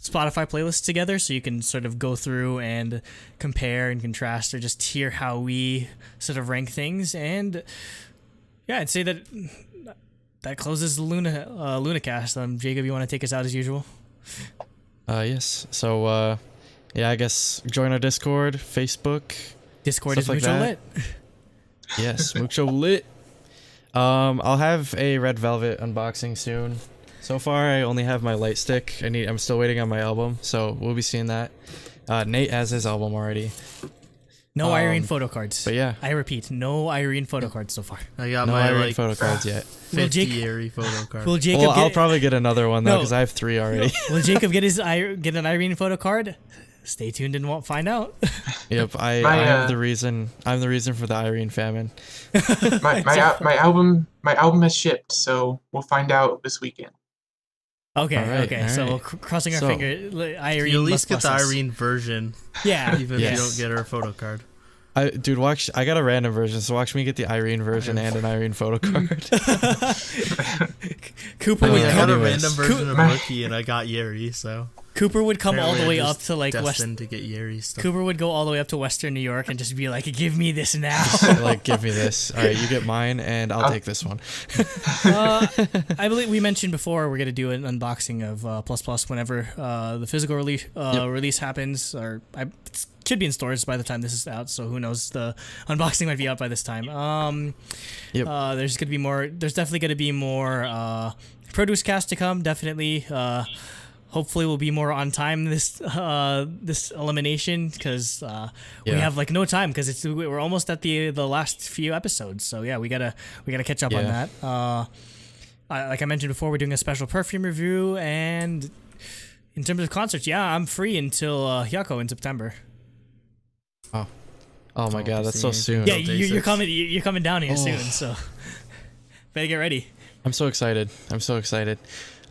playlists together so you can sort of go through and compare and contrast, or just hear how we sort of rank things. And yeah, I'd say that closes the LOONAcast. Jacob, you want to take us out as usual? Yes. So, yeah, I guess join our Discord, Facebook. Discord is like Mucho that. Lit. Yes, Mucho Lit. I'll have a Red Velvet unboxing soon. So far, I only have my light stick. I'm still waiting on my album, so we'll be seeing that. Nate has his album already. No Irene photo cards. But yeah, I repeat, no Irene photo cards so far. I got no my Irene photo cards yet. 50 photo card. Will Jacob I'll probably get another one though, because I have 3 already. Will Jacob get an Irene photo card? Stay tuned and won't find out. Yep, I am the reason. I'm the reason for the Irene famine. my album has shipped, so we'll find out this weekend. Okay, all right. So we're crossing our finger. Irene, you at least get must the bless us. Irene version. Yeah. Even if you don't get her photo card. Dude, watch. I got a random version, so watch me get the Irene version and an Irene photo card. Cooper I would got a come. random version of Rookie, and I got Yeri, so. Cooper would come all the Apparently way I'm up to like West. destined to get Yeri stuff. Cooper would go all the way up to Western New York and just be like, "Give me this now." Like, give me this. All right, you get mine, and I'll take this one. I believe we mentioned before we're gonna do an unboxing of Plus Plus whenever the physical release happens, or it should be in stores by the time this is out. So who knows? The unboxing might be out by this time. There's definitely gonna be more produce cast to come. Definitely. Hopefully we'll be more on time this elimination, because we have like no time, because we're almost at the last few episodes. So yeah, we gotta catch up on that. Like I mentioned before, we're doing a special perfume review, and in terms of concerts, I'm free until Hyuko in September. Oh my god, that's so soon. Yeah, you're coming down here soon, so better get ready. I'm so excited.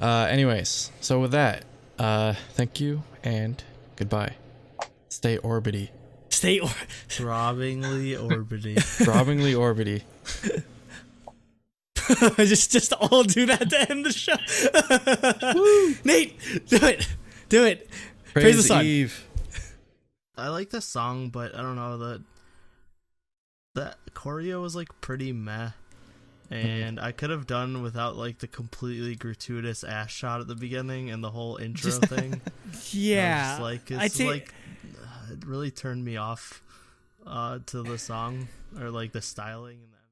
Anyways, so with that, thank you and goodbye. Stay orbity. Throbbingly orbity. Throbbingly orbity. just all do that to end the show. Nate, do it. Praise the sun. Eve. I like the song, but I don't know, that choreo was like pretty meh. And I could have done without like the completely gratuitous ass shot at the beginning and the whole intro thing. Yeah, it really turned me off to the song, or like the styling and the